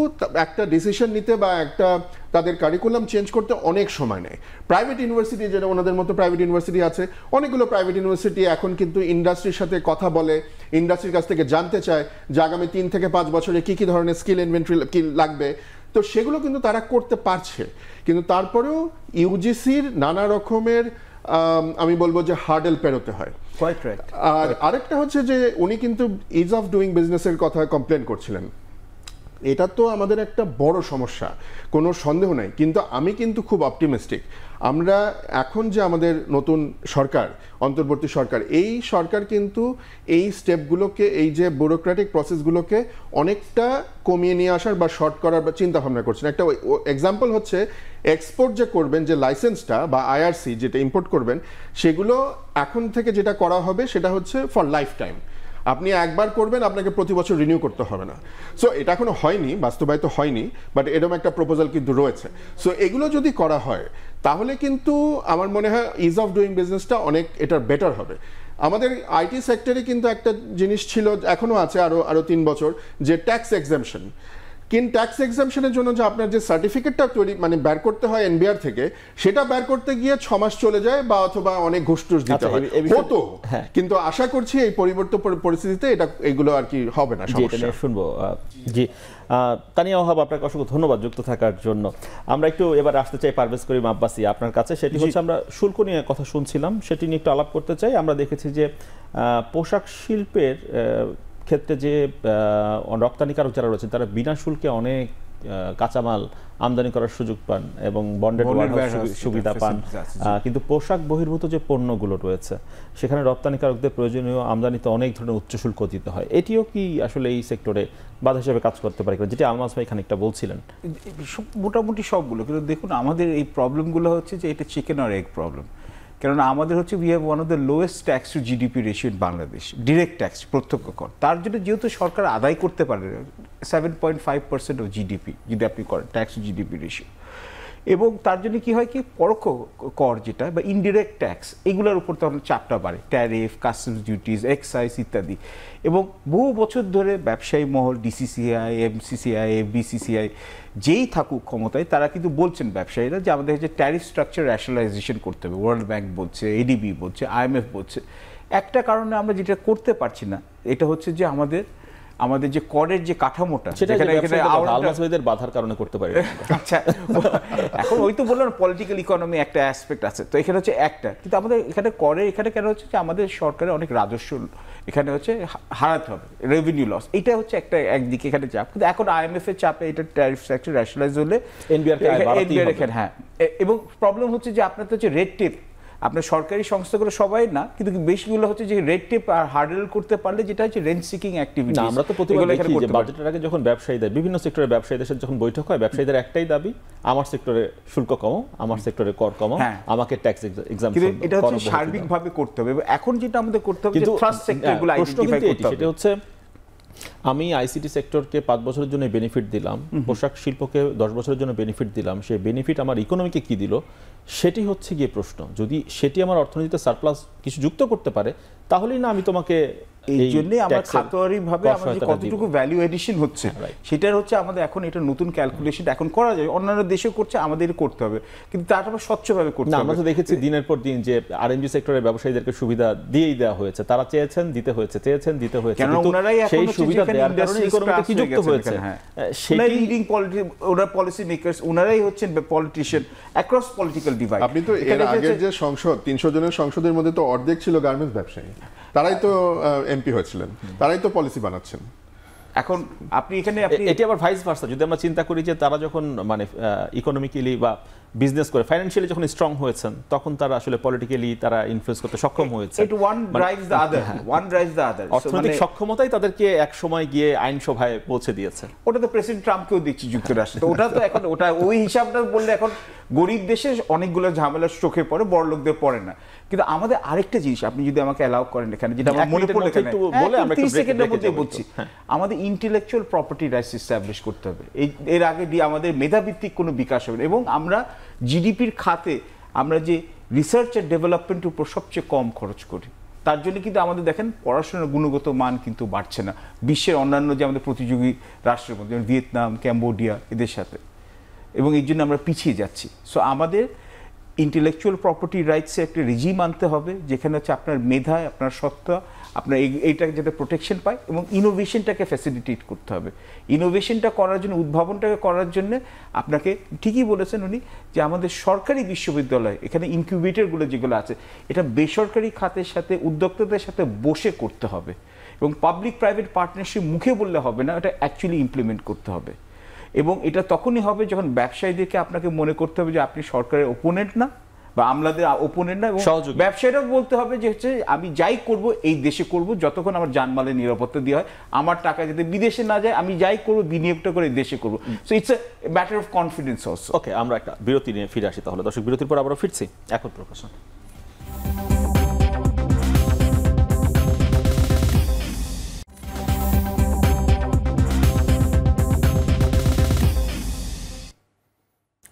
একটা ডিসিশন নিতে বা একটা তাদের কারিকুলাম চেঞ্জ করতে অনেক সময় নেয়। প্রাইভেট ইউনিভার্সিটি, যেটা ওনাদের মতো প্রাইভেট ইউনিভার্সিটি আছে, অনেকগুলো প্রাইভেট ইউনিভার্সিটি এখন কিন্তু ইন্ডাস্ট্রির সাথে কথা বলে, ইন্ডাস্ট্রির কাছ থেকে জানতে চায় যে আগামী 3 থেকে 5 বছরে কি ধরনের স্কিল ইনভেন্টরি কি লাগবে। তো সেগুলো কিন্তু তারা করতে পারছে, কিন্তু তারপরেও ইউজিসির নানা রকমের আমি বলবো যে হার্ডেল পেরোতে হয়। আর আরেকটা হচ্ছে যে উনি কিন্তু ইজ অফ ডুইং বিজনেসের কথা কমপ্লেন করছিলেন, এটা তো আমাদের একটা বড় সমস্যা, কোনো সন্দেহ নাই। কিন্তু আমি কিন্তু খুব অপটিমিস্টিক, আমরা এখন যে আমাদের নতুন সরকার, অন্তর্বর্তী সরকার, এই সরকার কিন্তু এই স্টেপগুলোকে, এই যে ব্যুরোক্রেটিক প্রসেসগুলোকে অনেকটা কমিয়ে নিয়ে আসার বা শর্ট করার বা চিন্তা ভাবনা করছেন। একটা এক্সাম্পল হচ্ছে এক্সপোর্ট যে করবেন, যে লাইসেন্সটা বা আইআরসি যেটা ইম্পোর্ট করবেন, সেগুলো এখন থেকে যেটা করা হবে সেটা হচ্ছে ফর লাইফ টাইম। আপনি একবার করবেন, আপনাকে প্রতি বছর রিনিউ করতে হবে না। সো এটা এখনো হয়নি, বাস্তবায়িত হয়নি, বাট এরকম একটা প্রপোজাল কিন্তু রয়েছে। সো এগুলো যদি করা হয় তাহলে কিন্তু আমার মনে হয় ইজ অফ ডুইং বিজনেসটা অনেক এটার বেটার হবে। আমাদের আইটি সেক্টরে কিন্তু একটা জিনিস ছিল, এখনো আছে আরো 3 বছর, যে ট্যাক্স এক্সাম্পশন। কিন্তু ট্যাক্স এক্সাম্পশনের জন্য যে আপনার যে সার্টিফিকেটটা তৈরি মানে বের করতে হয় এনবিআর থেকে, সেটা বের করতে গিয়ে 6 মাস চলে যায় বা অথবা অনেক ঘুষ টুস দিতে হয় হতো। কিন্তু আশা করছি এই পরিবর্তিত পরিস্থিতিতে এগুলো আর কি হবে না। শুনবো জি, তানিয়া ওহাব, আপনাকে অসংখ্য ধন্যবাদ যুক্ত থাকার জন্য। আমরা একটু এবার আসতে চাই পারভেজ করিম আব্বাসী আপনার কাছে। সেটি হচ্ছে আমরা শুল্ক নিয়ে কথা শুনছিলাম, সেটি নিয়ে একটু আলাপ করতে চাই। আমরা দেখেছি যে পোশাক শিল্পের ক্ষেত্রে যে রপ্তানিকারক যারা রয়েছেন, তারা বিনা শুল্কে অনেক কাঁচামাল আমদানি করার সুযোগ পান এবং বন্ডেড সুবিধা পান, কিন্তু পোশাক বহির্ভূত যে পণ্যগুলো রয়েছে সেখানে রপ্তানিকারকদের প্রয়োজনীয় আমদানিতে অনেক ধরনের উচ্চ শুল্ক দিতে হয়। এটিও কি আসলে এই সেক্টরে বাধা হিসেবে কাজ করতে পারে, যেটি আলমাস ভাই খানিকটা বলছিলেন? মোটামুটি সবগুলো, কিন্তু দেখুন আমাদের এই প্রবলেমগুলো হচ্ছে যে এটা চিকেন আর এগ প্রবলেম। কেননা আমাদের হচ্ছে we have one of the lowest tax two GDP ratio in Bangladesh, direct tax, প্রত্যক্ষ কর। তার জন্য যেহেতু সরকার আদায় করতে পারে 7.5% অফ জিডিপি যদি আপনি করেন ট্যাক্স টু জিডিপি রেশিও, এবং তার জন্য কি হয় কি পরোক্ষ কর যেটা বা ইনডিরেক্ট ট্যাক্স এগুলোর উপর তখন চাপটা বাড়ে, ট্যারিফ, কাস্টমস ডিউটিস, এক্সাইজ ইত্যাদি। এবং বহু বছর ধরে ব্যবসায়ী মহল, ডিসিসিআই, এমসিসিআই, বিসিসিআই যেই থাকুক ক্ষমতায়, তারা কিন্তু বলছেন ব্যবসায়ীরা যে আমাদের হচ্ছে ট্যারিফ স্ট্রাকচার র্যাশনালাইজেশন করতে হবে। ওয়ার্ল্ড ব্যাংক বলছে, এডিবি বলছে, আইএমএফ বলছে। একটা কারণে আমরা যেটা করতে পারছি না, এটা হচ্ছে যে আমাদের যে করের যে কাঠামোটা, আলমাসবাদীদের বাধার কারণে করতে পারি। আচ্ছা, এখন ওই তো বললাম পলিটিক্যাল ইকোনমি একটা অ্যাসপেক্ট আছে, তো এখানে হচ্ছে একটা, কিন্তু আমাদের এখানে করের এখানে কেন হচ্ছে যে আমাদের সরকারের অনেক রাজস্ব এখানে হচ্ছে হারাতে হবে, রেভিনিউ লস, এটা হচ্ছে একটা একদিকে এখানে চাপ। কিন্তু এখন আইএমএফ এর চাপে এটা ট্যারিফ স্ট্রাকচার র্যাশনালাইজ হলে এনবিআর, হ্যাঁ, এবং প্রবলেম হচ্ছে যে আপনার তো হচ্ছে রেড টেপ, আপনার সরকারি সংস্থাগুলো সবাই না, কিন্তু বেশিগুলো হচ্ছে যে রেড টেপ আর হার্ডেল করতে পারলে, যেটা হচ্ছে রেন্ট সিকিং অ্যাক্টিভিটি। আমরা তো প্রতিবার দেখি যে বাজেটের আগে যখন ব্যবসায়ীদের, বিভিন্ন সেক্টরের ব্যবসায়ীদের সাথে যখন বৈঠক হয়, ব্যবসায়ীদের একটাই দাবি, আমার সেক্টরে শুল্ক কমাও, আমার সেক্টরে কর কমাও, আমাকে ট্যাক্স এক্সাম্পশন। এটা হচ্ছে সার্বিকভাবে করতে হবে। এখন যেটা আমাদের করতে হবে, যে ট্রাস্ট সেক্টরগুলো আইডেন্টিফাই করতে হবে। সেটা হচ্ছে আমি আইসিটি সেক্টরকে 5 বছরের জন্য বেনিফিট দিলাম, পোশাক শিল্পকে 10 বছরের জন্য বেনিফিট দিলাম, সেই বেনিফিট আমার ইকোনমিকে কি দিল, সেটি হচ্ছে গিয়ে প্রশ্ন। যদি সেটি আমার অর্থনীতিতে সারপ্লাস কিছু যুক্ত করতে পারে, তাহলেই না আমি তোমাকে। এই জন্য আমরা খাতোয়ারিভাবে আমাদের কতটুকু ভ্যালু এডিশন হচ্ছে সেটার হচ্ছে আমাদের এখন এটা নতুন ক্যালকুলেশন এখন করা যায়, অন্যান্য দেশে করছে, আমাদের করতে হবে, কিন্তু তার আমরা স্বচ্ছভাবে করতে হবে। আমরা তো দেখেছি দিনের পর দিন যে আরএমজি সেক্টরের ব্যবসায়ীদেরকে সুবিধা দিয়েই দেওয়া হয়েছে, তারা চেয়েছেন দিতে হয়েছে, কিন্তু সেই সুবিধা দেওয়ার কারণে ইকোনমিতে কি যুক্ত হয়েছে, সেই লিডিং ওরা পলিসি মেকারস, ওনারাই হচ্ছেন পলিটিশিয়ান অ্যাক্রস পলিটিক্যাল ডিভাইড। আপনি তো এর আগের যে সংসদ 300 জনের সংসদের মধ্যে তো অর্ধেক ছিল গার্মেন্টস ব্যবসায়ী, তারাই তো এমপি হয়েছিলেন, তারাই তো পলিসি বানাচ্ছেন। এখন আপনি এখানে এটি আবার ভাইস ভার্সা, যদি আমরা চিন্তা করি যে তারা যখন মানে ইকোনমিক্যালি বা বিজনেস করে ফাইন্যান্সিয়ালি যখন স্ট্রং হয়েছেন, তখন তারা আসলে পলিটিক্যালি তারা ইনফ্লুয়েন্স করতে সক্ষম হয়েছে। One drives the other. অর্থনৈতিক সক্ষমতাই তাদেরকে এক সময় গিয়ে আইনসভায় পৌঁছে দিয়েছে। ওটা তো প্রেসিডেন্ট ট্রাম্পকেও দেখছি যুক্তরাষ্ট্রে, তো ওটা তো এখন ওটা ওই হিসাবটা বললে এখন গরিব দেশে অনেকগুলো ঝামেলা চোখে পড়ে, বড় লোকদের পড়ে না। কিন্তু আমাদের আরেকটা জিনিস আপনি যদি আমাকে অ্যালাউ করেন এখানে, যেটা আমার মনে পড়ে, এখানে 30 সেকেন্ডের মধ্যে বলছি, আমাদের ইন্টেলেকচুয়াল প্রপার্টি রাইটস এস্টাবলিশ করতে হবে। এর আগে আমাদের মেধাভিত্তিক কোনো বিকাশ হবে, এবং আমরা জিডিপির খাতে আমরা যে রিসার্চ আর ডেভেলপমেন্টের উপর সবচেয়ে কম খরচ করি, তার জন্য কিন্তু আমাদের দেখেন পড়াশোনার গুণগত মান কিন্তু বাড়ছে না বিশ্বের অন্যান্য যে আমাদের প্রতিযোগী রাষ্ট্রের মধ্যে, যেমন ভিয়েতনাম, ক্যাম্বোডিয়া, এদের সাথে, এবং এই জন্য আমরা পিছিয়ে যাচ্ছি। সো আমাদের ইন্টেলেকচুয়াল প্রপার্টি রাইটসে একটা রেজিম আনতে হবে, যেখানে হচ্ছে আপনার মেধা, আপনার সত্তা, আপনার এইটাকে যাতে প্রোটেকশন পায়, এবং ইনোভেশনটাকে ফ্যাসিলিটেট করতে হবে। ইনোভেশনটা করার জন্য, উদ্ভাবনটাকে করার জন্য আপনাকে, ঠিকই বলেছেন উনি, যে আমাদের সরকারি বিশ্ববিদ্যালয় এখানে ইনকিউবেটরগুলো যেগুলো আছে, এটা বেসরকারি খাতের সাথে, উদ্যোক্তাদের সাথে বসে করতে হবে, এবং পাবলিক প্রাইভেট পার্টনারশিপ মুখে বললে হবে না, এটা অ্যাকচুয়ালি ইমপ্লিমেন্ট করতে হবে। এবং এটা তখনই হবে যখন ব্যবসায়ীদেরকে আপনাকে মনে করতে হবে যে আপনি সরকারের ওপোনেন্ট না, বা আমলাদের ওপোনেন্ট না, এবং ব্যবসায়ীরাও বলতে হবে যে হচ্ছে আমি যাই করব এই দেশে করব, যতক্ষণ আমার জানমালের নিরাপত্তা দেওয়া হয়, আমার টাকা যাতে বিদেশে না যায়, আমি যাই করব বিনিয়োগটা করে দেশে করব। So it's a matter of confidence also. Okay, আমরা একটা বিরতি নিয়ে ফিরে আসি তাহলে। দর্শক, বিরতির পর আবারও ফিরছি এখন প্রকাশন।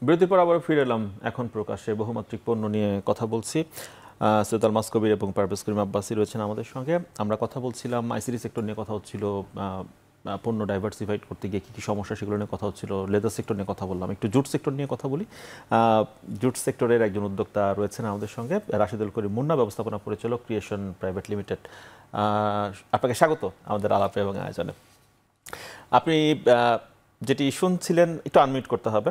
বিরতির পর আবার ফিরে এলাম এখন প্রকাশে। বহুমাত্রিক পণ্য নিয়ে কথা বলছি। সৈয়দ আলমাস কবির এবং পারভেজ করিম আব্বাসী রয়েছেন আমাদের সঙ্গে। আমরা কথা বলছিলাম আইসিটি সেক্টর নিয়ে, কথা হচ্ছিল পণ্য ডাইভার্সিফাইড করতে গিয়ে কী কী সমস্যা, সেগুলো নিয়ে কথা হচ্ছিল। লেদার সেক্টর নিয়ে কথা বললাম, একটু জুট সেক্টর নিয়ে কথা বলি। জুট সেক্টরের একজন উদ্যোক্তা রয়েছেন আমাদের সঙ্গে, রাশিদুল করিম মুন্না, ব্যবস্থাপনা পরিচালক, ক্রিয়েশন প্রাইভেট লিমিটেড। আপনাকে স্বাগত আমাদের আলাপে এবং আয়োজনে। আপনি যেটি শুনছিলেন, একটু আনমিউট করতে হবে।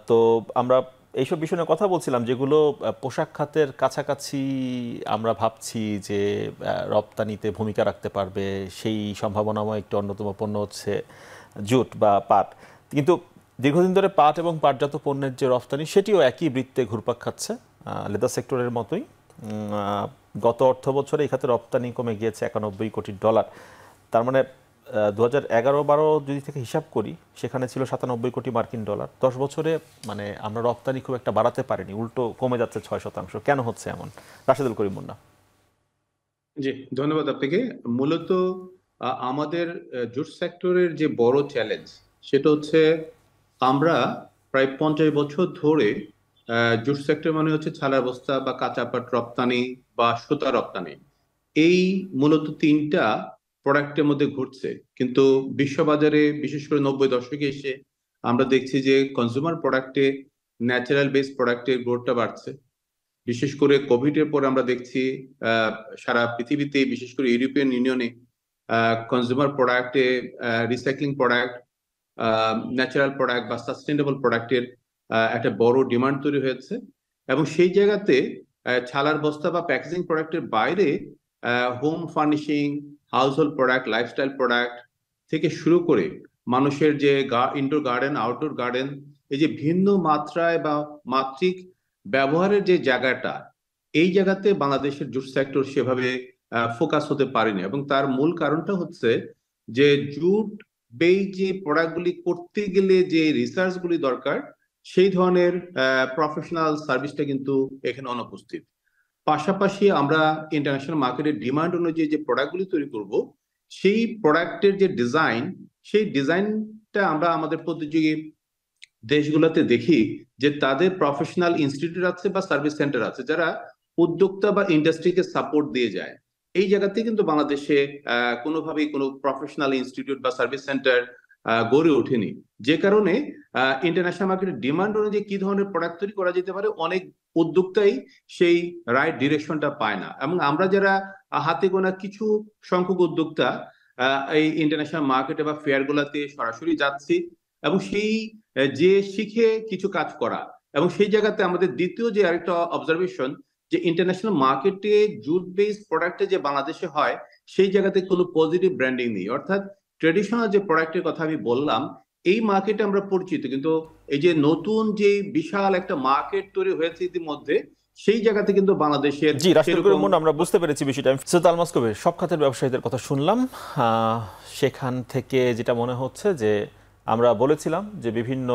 তো আমরা এইসব বিষয় নিয়ে কথা বলছিলাম, যেগুলো পোশাক খাতের কাছাকাছি আমরা ভাবছি যে রপ্তানিতে ভূমিকা রাখতে পারবে, সেই সম্ভাবনাময় একটি অন্যতম পণ্য হচ্ছে জুট বা পাট। কিন্তু দীর্ঘদিন ধরে পাট এবং পাটজাত পণ্যের যে রপ্তানি, সেটিও একই বৃত্তে ঘুরপাক খাচ্ছে, লেদার সেক্টরের মতোই। গত অর্থ বছরে এই খাতে রপ্তানি কমে গিয়েছে $91 কোটি। তার মানে 2011-12 যদি থেকে হিসাব করি, সেখানে ছিল $97 কোটি। 10 বছরে মানে আমরা রপ্তানি খুব একটা বাড়াতে পারিনি, উল্টো কমে যাচ্ছে 6%। কেন হচ্ছে এমন? রাশিদুল করিম মুন্না। জি, ধন্যবাদ আপনাকে। মূলত আমাদের জুট সেক্টরের যে বড় চ্যালেঞ্জ, সেটা হচ্ছে আমরা প্রায় 50 বছর ধরে জুট সেক্টর মানে হচ্ছে ছালার বস্তা বা কাঁচা পাট রপ্তানি বা সুতা রপ্তানি, এই মূলত তিনটা প্রোডাক্টের মধ্যে ঘুরছে। কিন্তু বিশ্ববাজারে বিশেষ করে 90 দশকে এসে আমরা দেখছি যে কনজিউমার প্রোডাক্টে ন্যাচারাল বেস প্রোডাক্টের গ্রোথটা বাড়ছে। বিশেষ করে কোভিড এর পর আমরা দেখছি সারা পৃথিবীতে, বিশেষ করে ইউরোপিয়ান ইউনিয়নে কনজিউমার প্রোডাক্টে রিসাইক্লিং প্রোডাক্ট, ন্যাচারাল প্রোডাক্ট বা সাস্টেনেবল প্রোডাক্টের একটা বড় ডিমান্ড তৈরি হয়েছে। এবং সেই জায়গাতে ছালার বস্তা বা প্যাকেজিং প্রোডাক্টের বাইরে home furnishing, house hold product, lifestyle product থেকে শুরু করে মানুষের যে ইনডোর গার্ডেন, আউটডোর গার্ডেন, এই যে ভিন্ন মাত্রায় বা মাত্রিক ব্যবহারের যে জায়গাটা, এই জায়গাতে বাংলাদেশের জুট সেক্টর সেভাবে ফোকাস হতে পারেনি। এবং তার মূল কারণটা হচ্ছে যে জুট বেই যে প্রোডাক্টগুলি করতে গেলে যে রিসার্চ গুলি দরকার, সেই ধরনের প্রফেশনাল সার্ভিসটা কিন্তু এখানে অনুপস্থিত। পাশাপাশি আমরা ইন্টারন্যাশনাল মার্কেটের ডিমান্ড অনুযায়ী যে প্রোডাক্টগুলি তৈরি করব, সেই প্রোডাক্টের যে ডিজাইন, সেই ডিজাইনটা আমরা আমাদের প্রতিযোগী দেশগুলোতে দেখি যে তাদের প্রফেশনাল ইনস্টিটিউট আছে বা সার্ভিস সেন্টার আছে যারা উদ্যোক্তা বা ইন্ডাস্ট্রিকে সাপোর্ট দিয়ে যায়। এই জায়গাতে কিন্তু বাংলাদেশে কোনোভাবেই কোনো প্রফেশনাল ইনস্টিটিউট বা সার্ভিস সেন্টার গড়ে ওঠেনি, যে কারণে ইন্টারন্যাশনাল মার্কেটের ডিমান্ড অনুযায়ী কি ধরনের প্রোডাক্ট তৈরি করা যেতে পারে অনেক উদ্যোক্তাই সেই রাইট ডিরেকশনটা পায় না। এবং আমরা যারা হাতে গোনা কিছু সংখ্যক উদ্যোক্তা এই ইন্টারন্যাশনাল মার্কেটে বা ফেয়ার গুলাতে সরাসরি যাচ্ছি এবং সেই যে শিখে কিছু কাজ করা। এবং সেই জায়গাতে আমাদের দ্বিতীয় যে আরেকটা অবজারভেশন, যে ইন্টারন্যাশনাল মার্কেটে জুট বেসড প্রোডাক্টে যে বাংলাদেশে হয়, সেই জায়গাতে কোনো পজিটিভ ব্র্যান্ডিং নেই। অর্থাৎ ট্রেডিশনাল যে প্রোডাক্টের কথা আমি বললাম, এই মার্কেটে আমরা পরিচিত, কিন্তু এই যে নতুন যে বিশাল একটা মার্কেট তৈরি হয়েছে ইতিমধ্যে, সেই জায়গাতে কিন্তু বাংলাদেশের জি রাষ্ট্রীয় আমরা বুঝতে পেরেছি বিষয়টা। সৈয়দ আলমাস কবির, সব খাতের ব্যবসায়ীদের কথা শুনলাম, সেখান থেকে যেটা মনে হচ্ছে যে আমরা বলেছিলাম যে বিভিন্ন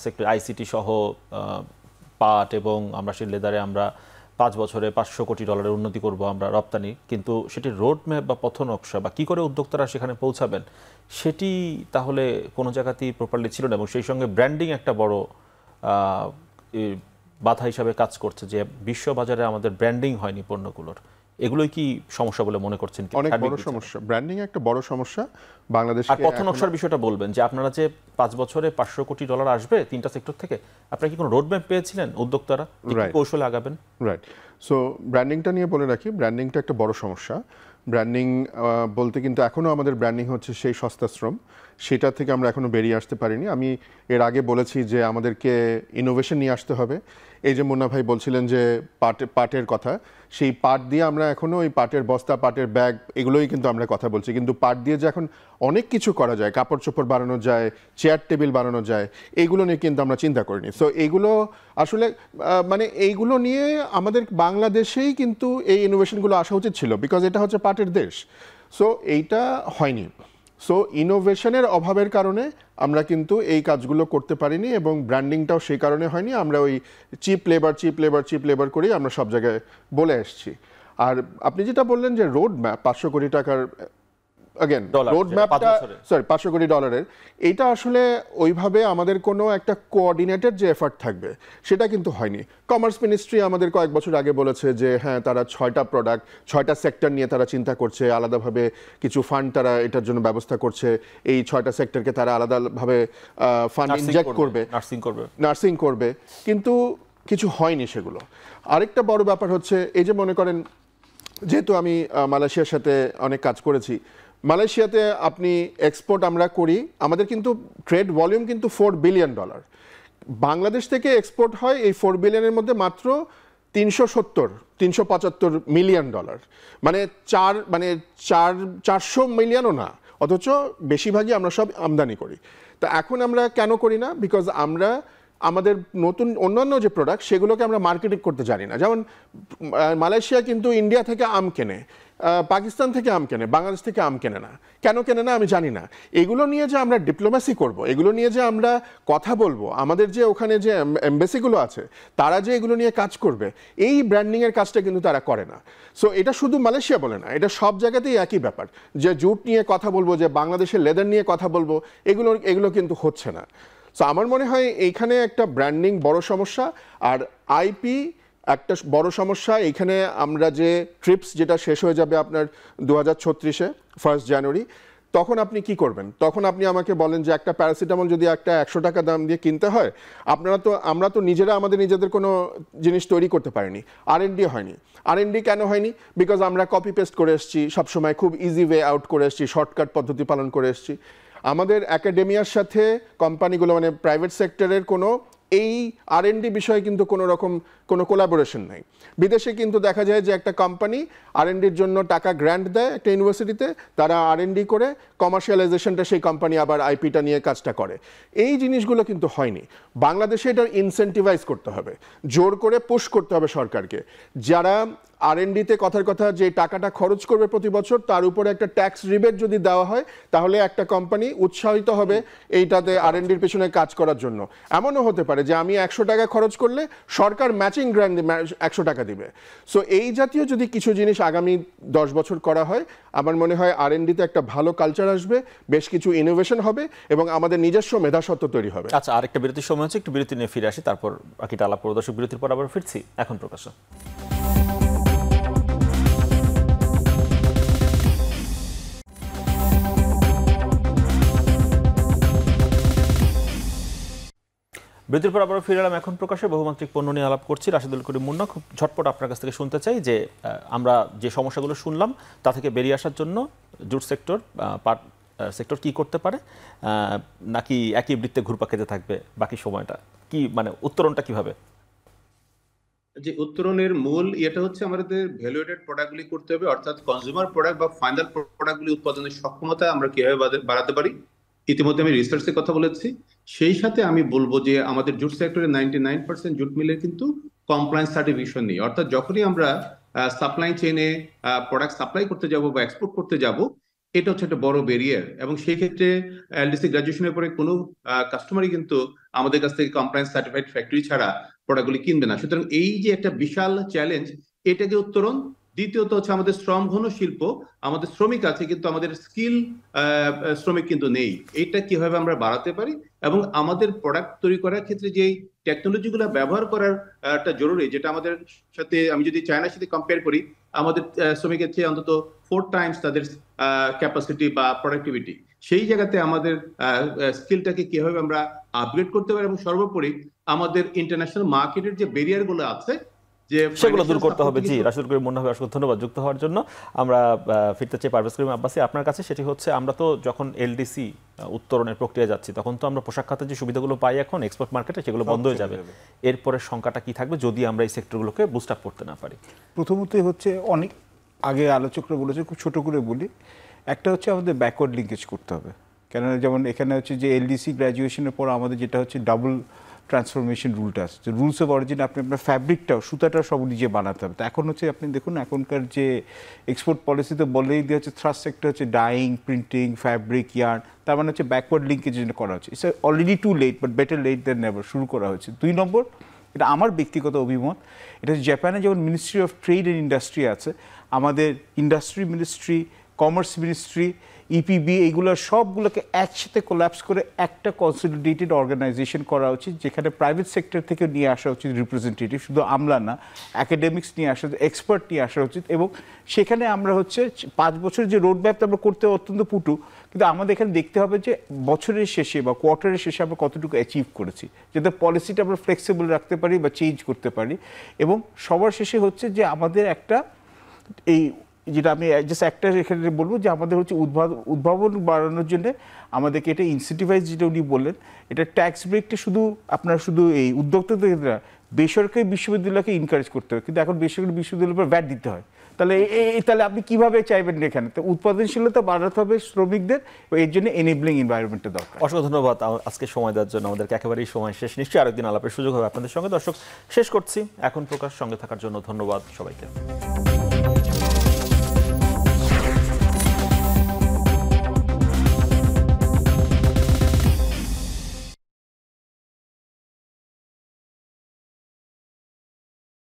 সেক্টর আইসিটি সহ পাট এবং আমরা সেই লেদারে আমরা 5 বছরে $500 কোটি উন্নতি করব আমরা রপ্তানি, কিন্তু সেটি রোড ম্যাপ বা পথ নকশা বা কী করে উদ্যোক্তারা সেখানে পৌঁছাবেন সেটি তাহলে কোনো জায়গাতেই প্রপারলি ছিল না। এবং সেই সঙ্গে ব্র্যান্ডিং একটা বড় বাধা হিসাবে কাজ করছে, যে বিশ্ববাজারে আমাদের ব্র্যান্ডিং হয়নি পণ্যগুলোর। এগুলোই কি সমস্যা বলে মনে করছেন? অনেক বড় সমস্যা, ব্র্যান্ডিং একটা বড় সমস্যা বাংলাদেশে। আর পথ নকশার বিষয়টা বলবেন, যে আপনারা যে 5 বছরে $500 কোটি আসবে 3টা সেক্টর থেকে, আপনারা কি কোনো রোডম্যাপ পেয়েছিলেন উদ্যোক্তারা কৌশলে আগাবেন? রাইট। সো ব্র্যান্ডিংটা নিয়ে বলে রাখি, ব্র্যান্ডিংটা একটা বড় সমস্যা। ব্র্যান্ডিং বলতে কিন্তু এখনও আমাদের ব্র্যান্ডিং হচ্ছে সেই সস্তা শ্রম, সেটা থেকে আমরা এখনও বেরিয়ে আসতে পারিনি। আমি এর আগে বলেছি যে আমাদেরকে ইনোভেশন নিয়ে আসতে হবে। এই যে মুন্না ভাই বলছিলেন যে পাটের কথা, সেই পাট দিয়ে আমরা এখনও ওই পাটের বস্তা, পাটের ব্যাগ, এগুলোই কিন্তু আমরা কথা বলছি, কিন্তু পাট দিয়ে যে এখন অনেক কিছু করা যায়, কাপড় চোপড় বানানো যায়, চেয়ার টেবিল বানানো যায়, এইগুলো নিয়ে কিন্তু আমরা চিন্তা করিনি। সো এইগুলো আসলে মানে এইগুলো নিয়ে আমাদের বাংলাদেশেই কিন্তু এই ইনোভেশনগুলো আসা উচিত ছিল, বিকজ এটা হচ্ছে পাটের দেশ। সো এইটা হয়নি। সো ইনোভেশনের অভাবের কারণে আমরা কিন্তু এই কাজগুলো করতে পারিনি, এবং ব্র্যান্ডিংটাও সেই কারণে হয়নি। আমরা ওই চিপ লেবার করেই আমরা সব জায়গায় বলে এসেছি। আর আপনি যেটা বললেন যে রোড ম্যাপ $500 কোটি, अगेन রোড ম্যাপটা সরি $500 কোটি, এইটা আসলে ওইভাবে আমাদের কোনো একটা কোঅর্ডিনেটেড যে এফার্ট থাকবে সেটা কিন্তু হয়নি। কমার্স মিনিস্ট্রি আমাদের কয়েক বছর আগে বলেছে যে হ্যাঁ, তারা 6টা প্রোডাক্ট 6টা সেক্টর নিয়ে তারা চিন্তা করছে, আলাদাভাবে কিছু ফান্ড তারা এটার জন্য ব্যবস্থা করছে, এই 6টা সেক্টরকে তারা আলাদাভাবে ফান্ড ইনজেক্ট করবে, নার্সিং করবে, কিন্তু কিছু হয়নি সেগুলো। আরেকটা বড় ব্যাপার হচ্ছে, এই যে মনে করেন, যেহেতু আমি মালয়েশিয়ার সাথে অনেক কাজ করেছি, মালয়েশিয়াতে আপনি এক্সপোর্ট আমরা করি, আমাদের কিন্তু ট্রেড ভলিউম কিন্তু $4 বিলিয়ন। বাংলাদেশ থেকে এক্সপোর্ট হয় এই $4 বিলিয়নের মধ্যে মাত্র $375 মিলিয়ন, মানে 400 মিলিয়নও না, অথচ বেশিরভাগই আমরা সব আমদানি করি। তো এখন আমরা কেন করি না? বিকজ আমরা আমাদের নতুন অন্যান্য যে প্রোডাক্ট সেগুলোকে আমরা মার্কেটিং করতে জানি না। যেমন মালয়েশিয়া কিন্তু ইন্ডিয়া থেকে আম কেনে, পাকিস্তান থেকে আম কেনে, বাংলাদেশ থেকে আম কেনে না। কেন কেনে না আমি জানি না। এগুলো নিয়ে যে আমরা ডিপ্লোম্যাসি করব, এগুলো নিয়ে যে আমরা কথা বলবো, আমাদের যে ওখানে যে এমবেসিগুলো আছে তারা যে এগুলো নিয়ে কাজ করবে, এই ব্র্যান্ডিংয়ের কাজটা কিন্তু তারা করে না। সো এটা শুধু মালয়েশিয়া বলে না, এটা সব জায়গাতেই একই ব্যাপার, যে জুট নিয়ে কথা বলবো, যে বাংলাদেশের লেদার নিয়ে কথা বলবো, এগুলো কিন্তু হচ্ছে না। সো আমার মনে হয় এইখানে একটা ব্র্যান্ডিং বড় সমস্যা, আর আইপি একটা বড় সমস্যা। এইখানে আমরা যে ট্রিপস যেটা শেষ হয়ে যাবে আপনার 2036-এ 1 জানুয়ারি, তখন আপনি কি করবেন? তখন আপনি আমাকে বলেন যে একটা প্যারাসিটামল যদি একটা 100 টাকা দাম দিয়ে কিনতে হয়, আমরা তো নিজেরা নিজেদের কোনো জিনিস তৈরি করতে পারিনি, R&D হয়নি। R&D কেন হয়নি? বিকজ আমরা কপি পেস্ট করে এসেছি, সবসময় খুব ইজি ওয়ে আউট করে এসেছি, শর্টকাট পদ্ধতি পালন করে এসেছি। আমাদের একাডেমিয়ার সাথে কোম্পানিগুলো প্রাইভেট সেক্টরের কোনো এই R&D বিষয়ে কিন্তু কোনো রকম কোনো কোলাবোরেশন নাই। বিদেশে কিন্তু দেখা যায় যে একটা কোম্পানি R&Dর জন্য টাকা গ্র্যান্ট দেয় একটা ইউনিভার্সিটিতে, তারা R&D করে কমার্শিয়ালাইজেশনটা সেই কোম্পানি আবার আইপিটা নিয়ে কাজটা করে। এই জিনিসগুলো কিন্তু হয়নি। বাংলাদেশে এটার ইনসেন্টিভাইজ করতে হবে, জোর করে পুশ করতে হবে সরকারকে। যারা R&Dতে কথার কথা যে টাকাটা খরচ করবে প্রতি বছর, তার উপরে একটা ট্যাক্স রিবেট যদি দেওয়া হয়, তাহলে একটা কোম্পানি উৎসাহিত হবে এইটাতে R&Dর পেছনে কাজ করার জন্য। এমনও হতে পারে যে আমি 100 টাকা খরচ করলে সরকার ম্যাচিং গ্র্যান্ট 100 টাকা দিবে। সো এই জাতীয় যদি কিছু জিনিস আগামী 10 বছর করা হয়, আমার মনে হয় R&Dতে একটা ভালো কালচার আসবে, বেশ কিছু ইনোভেশন হবে এবং আমাদের নিজস্ব মেধাস্বত্ব তৈরি হবে। আচ্ছা, আরেকটা বিরতির সময় হচ্ছে, একটু বিরতি নিয়ে ফিরে আসি, তারপর বাকিটা আলাপ করব। দর্শক, বিরতির পর আবার ফিরছি এখন প্রকাশ। বিরতির পর আবারও ফিরে এলাম এখন প্রকাশে। বহুমাত্রিক পণ্য নিয়ে আলাপ করছি। রাশেদুল করিম মুন্না, খুব ঝটপট আপনার কাছ থেকে শুনতে চাই যে আমরা যে সমস্যাগুলো শুনলাম তা থেকে বেরিয়ে আসার জন্য জুট সেক্টর, পাট সেক্টর কি করতে পারে, নাকি একই বৃত্তে ঘুরপাক খেতে থাকবে বাকি সময়টা? কি উত্তরণটা কিভাবে? যে উত্তরণের মূল এটা হচ্ছে আমাদের ভ্যালুয়েটেড প্রোডাক্টগুলি করতে হবে, অর্থাৎ কনজিউমার প্রোডাক্ট বা ফাইনাল প্রোডাক্টগুলি উৎপাদনের সক্ষমতা আমরা কিভাবে বাড়াতে পারি। ইতিমধ্যে আমি রিসার্চের কথা বলেছি। সেই সাথে আমি বলবো যে আমাদের জুট সেক্টরে 99% জুট মিলের কিন্তু কমপ্লায়েন্স সার্টিফিকেশন নেই। অর্থাৎ যখনই আমরা সাপ্লাই চেইনে প্রোডাক্ট সাপ্লাই করতে যাব বা এক্সপোর্ট করতে যাব, এটা হচ্ছে একটা বড় ব্যারিয়ার। এবং সেই ক্ষেত্রে এলডিসি গ্রাজুয়েশনের পরে কোনো কাস্টমারই কিন্তু আমাদের কাছ থেকে কমপ্লায়েন্স সার্টিফাইড ফ্যাক্টরি ছাড়া প্রোডাক্টগুলি কিনবে না। সুতরাং এই যে একটা বিশাল চ্যালেঞ্জ, এটাকে উত্তরণ। দ্বিতীয়ত হচ্ছে আমাদের শ্রম ঘন শিল্প, আমাদের শ্রমিক আছে কিন্তু আমাদের স্কিল শ্রমিক কিন্তু নেই। এইটা কিভাবে আমরা বাড়াতে পারি এবং আমাদের প্রোডাক্ট তৈরি করার ক্ষেত্রে যে টেকনোলজিগুলো ব্যবহার করার একটা জরুরি, যেটা আমাদের সাথে আমি যদি চায়নার সাথে কম্পেয়ার করি, আমাদের শ্রমিকের চেয়ে অন্তত 4 টাইমস তাদের ক্যাপাসিটি বা প্রোডাক্টিভিটি। সেই জায়গাতে আমাদের স্কিলটাকে কিভাবে আমরা আপগ্রেড করতে পারি এবং সর্বোপরি আমাদের ইন্টারন্যাশনাল মার্কেটের যে ব্যারিয়ার গুলো আছে সেগুলো দূর করতে হবে। জি, রাশেদুল করিম মুন্না, অসংখ্য ধন্যবাদ যুক্ত হওয়ার জন্য। আমরা ফিরতে চাই পারভেজ করিম আব্বাসী আপনার কাছে। সেটি হচ্ছে, আমরা তো যখন এলডিসি উত্তরণের প্রক্রিয়া যাচ্ছি, তখন তো আমরা পোশাক খাতের যে সুবিধাগুলো পাই এখন এক্সপোর্ট মার্কেটে, সেগুলো বন্ধ হয়ে যাবে। এরপরে সংখ্যাটা কি থাকবে যদি আমরা এই সেক্টরগুলোকে বুস্ট আপ করতে না পারি? প্রথমতই হচ্ছে, অনেক আগে আলোচকরা বলেছে, খুব ছোট করে বলি, একটা হচ্ছে আমাদের ব্যাকওয়ার্ড লিঙ্কেজ করতে হবে। কেননা যেমন এখানে হচ্ছে যে এলডিসি গ্র্যাজুয়েশনের পর আমাদের যেটা হচ্ছে ডাবল ট্রান্সফরমেশন রুলটা আসছে, রুলস অফ অরিজিন আপনার ফ্যাব্রিকটাও, সুতাটাও সব নিজে বানাতে হবে। তো এখন হচ্ছে আপনি দেখুন এখনকার যে এক্সপোর্ট পলিসিতে বলেই দিয়ে হচ্ছে থ্রাস্ট সেক্টর হচ্ছে ডাইং, প্রিন্টিং, ফ্যাব্রিক, ইয়ার্ন, তার মানে হচ্ছে ব্যাকওয়ার্ড লিঙ্কেজ যেটা করা হচ্ছে। It's already too late, but better late than never শুরু করা হয়েছে। 2 নম্বর, এটা আমার ব্যক্তিগত অভিমত, এটা হচ্ছে জাপানে যেমন ministry of trade and industry আছে, আমাদের industry ministry, commerce ministry, EPB, এইগুলোর সবগুলোকে একসাথে কোল্যাপস করে একটা কনসলিডেটেড অর্গানাইজেশন করা উচিত, যেখানে প্রাইভেট সেক্টর থেকে নিয়ে আসা উচিত রিপ্রেজেন্টেটিভ, শুধু আমলা না, অ্যাকাডেমিক্স নিয়ে আসা উচিত, এক্সপার্ট নিয়ে আসা উচিত। এবং সেখানে আমরা হচ্ছে 5 বছরের যে রোড ম্যাপটা আমরা করতে অত্যন্ত পটু, কিন্তু আমাদের এখানে দেখতে হবে যে বছরের শেষে বা কোয়ার্টারের শেষে আমরা কতটুকু অ্যাচিভ করেছি, যাতে পলিসিটা আমরা ফ্লেক্সিবল রাখতে পারি বা চেঞ্জ করতে পারি। এবং সবার শেষে হচ্ছে যে আমাদের একটা, এই যেটা আমি জাস্ট একটা এখানে বলবো, যে আমাদের হচ্ছে উদ্ভাবন বাড়ানোর জন্য আমাদেরকে এটা ইনসেন্টিভাইজ, যেটা উনি বললেন, এটা ট্যাক্স ব্রেকটা শুধু এই উদ্যোক্তাদের না, বেসরকারি বিশ্ববিদ্যালয়কে এনকারেজ করতে হবে। কিন্তু এখন বেসরকারি বিশ্ববিদ্যালয়ের উপর ভ্যাট দিতে হয়। তাহলে আপনি কিভাবে চাইবেন এখানে? তো উৎপাদনশীলতা বাড়াতে হবে শ্রমিকদের, এর জন্য এনেবলিং এনভায়রনমেন্টটা দরকার। অসংখ্য ধন্যবাদ আজকে সময় দেওয়ার জন্য। আমাদেরকে একেবারেই সময় শেষ, নিশ্চয়ই আরেকদিন আলাপের সুযোগ হবে আপনাদের সঙ্গে। দর্শক, শেষ করছি এখন প্রকাশ। সঙ্গে থাকার জন্য ধন্যবাদ সবাইকে।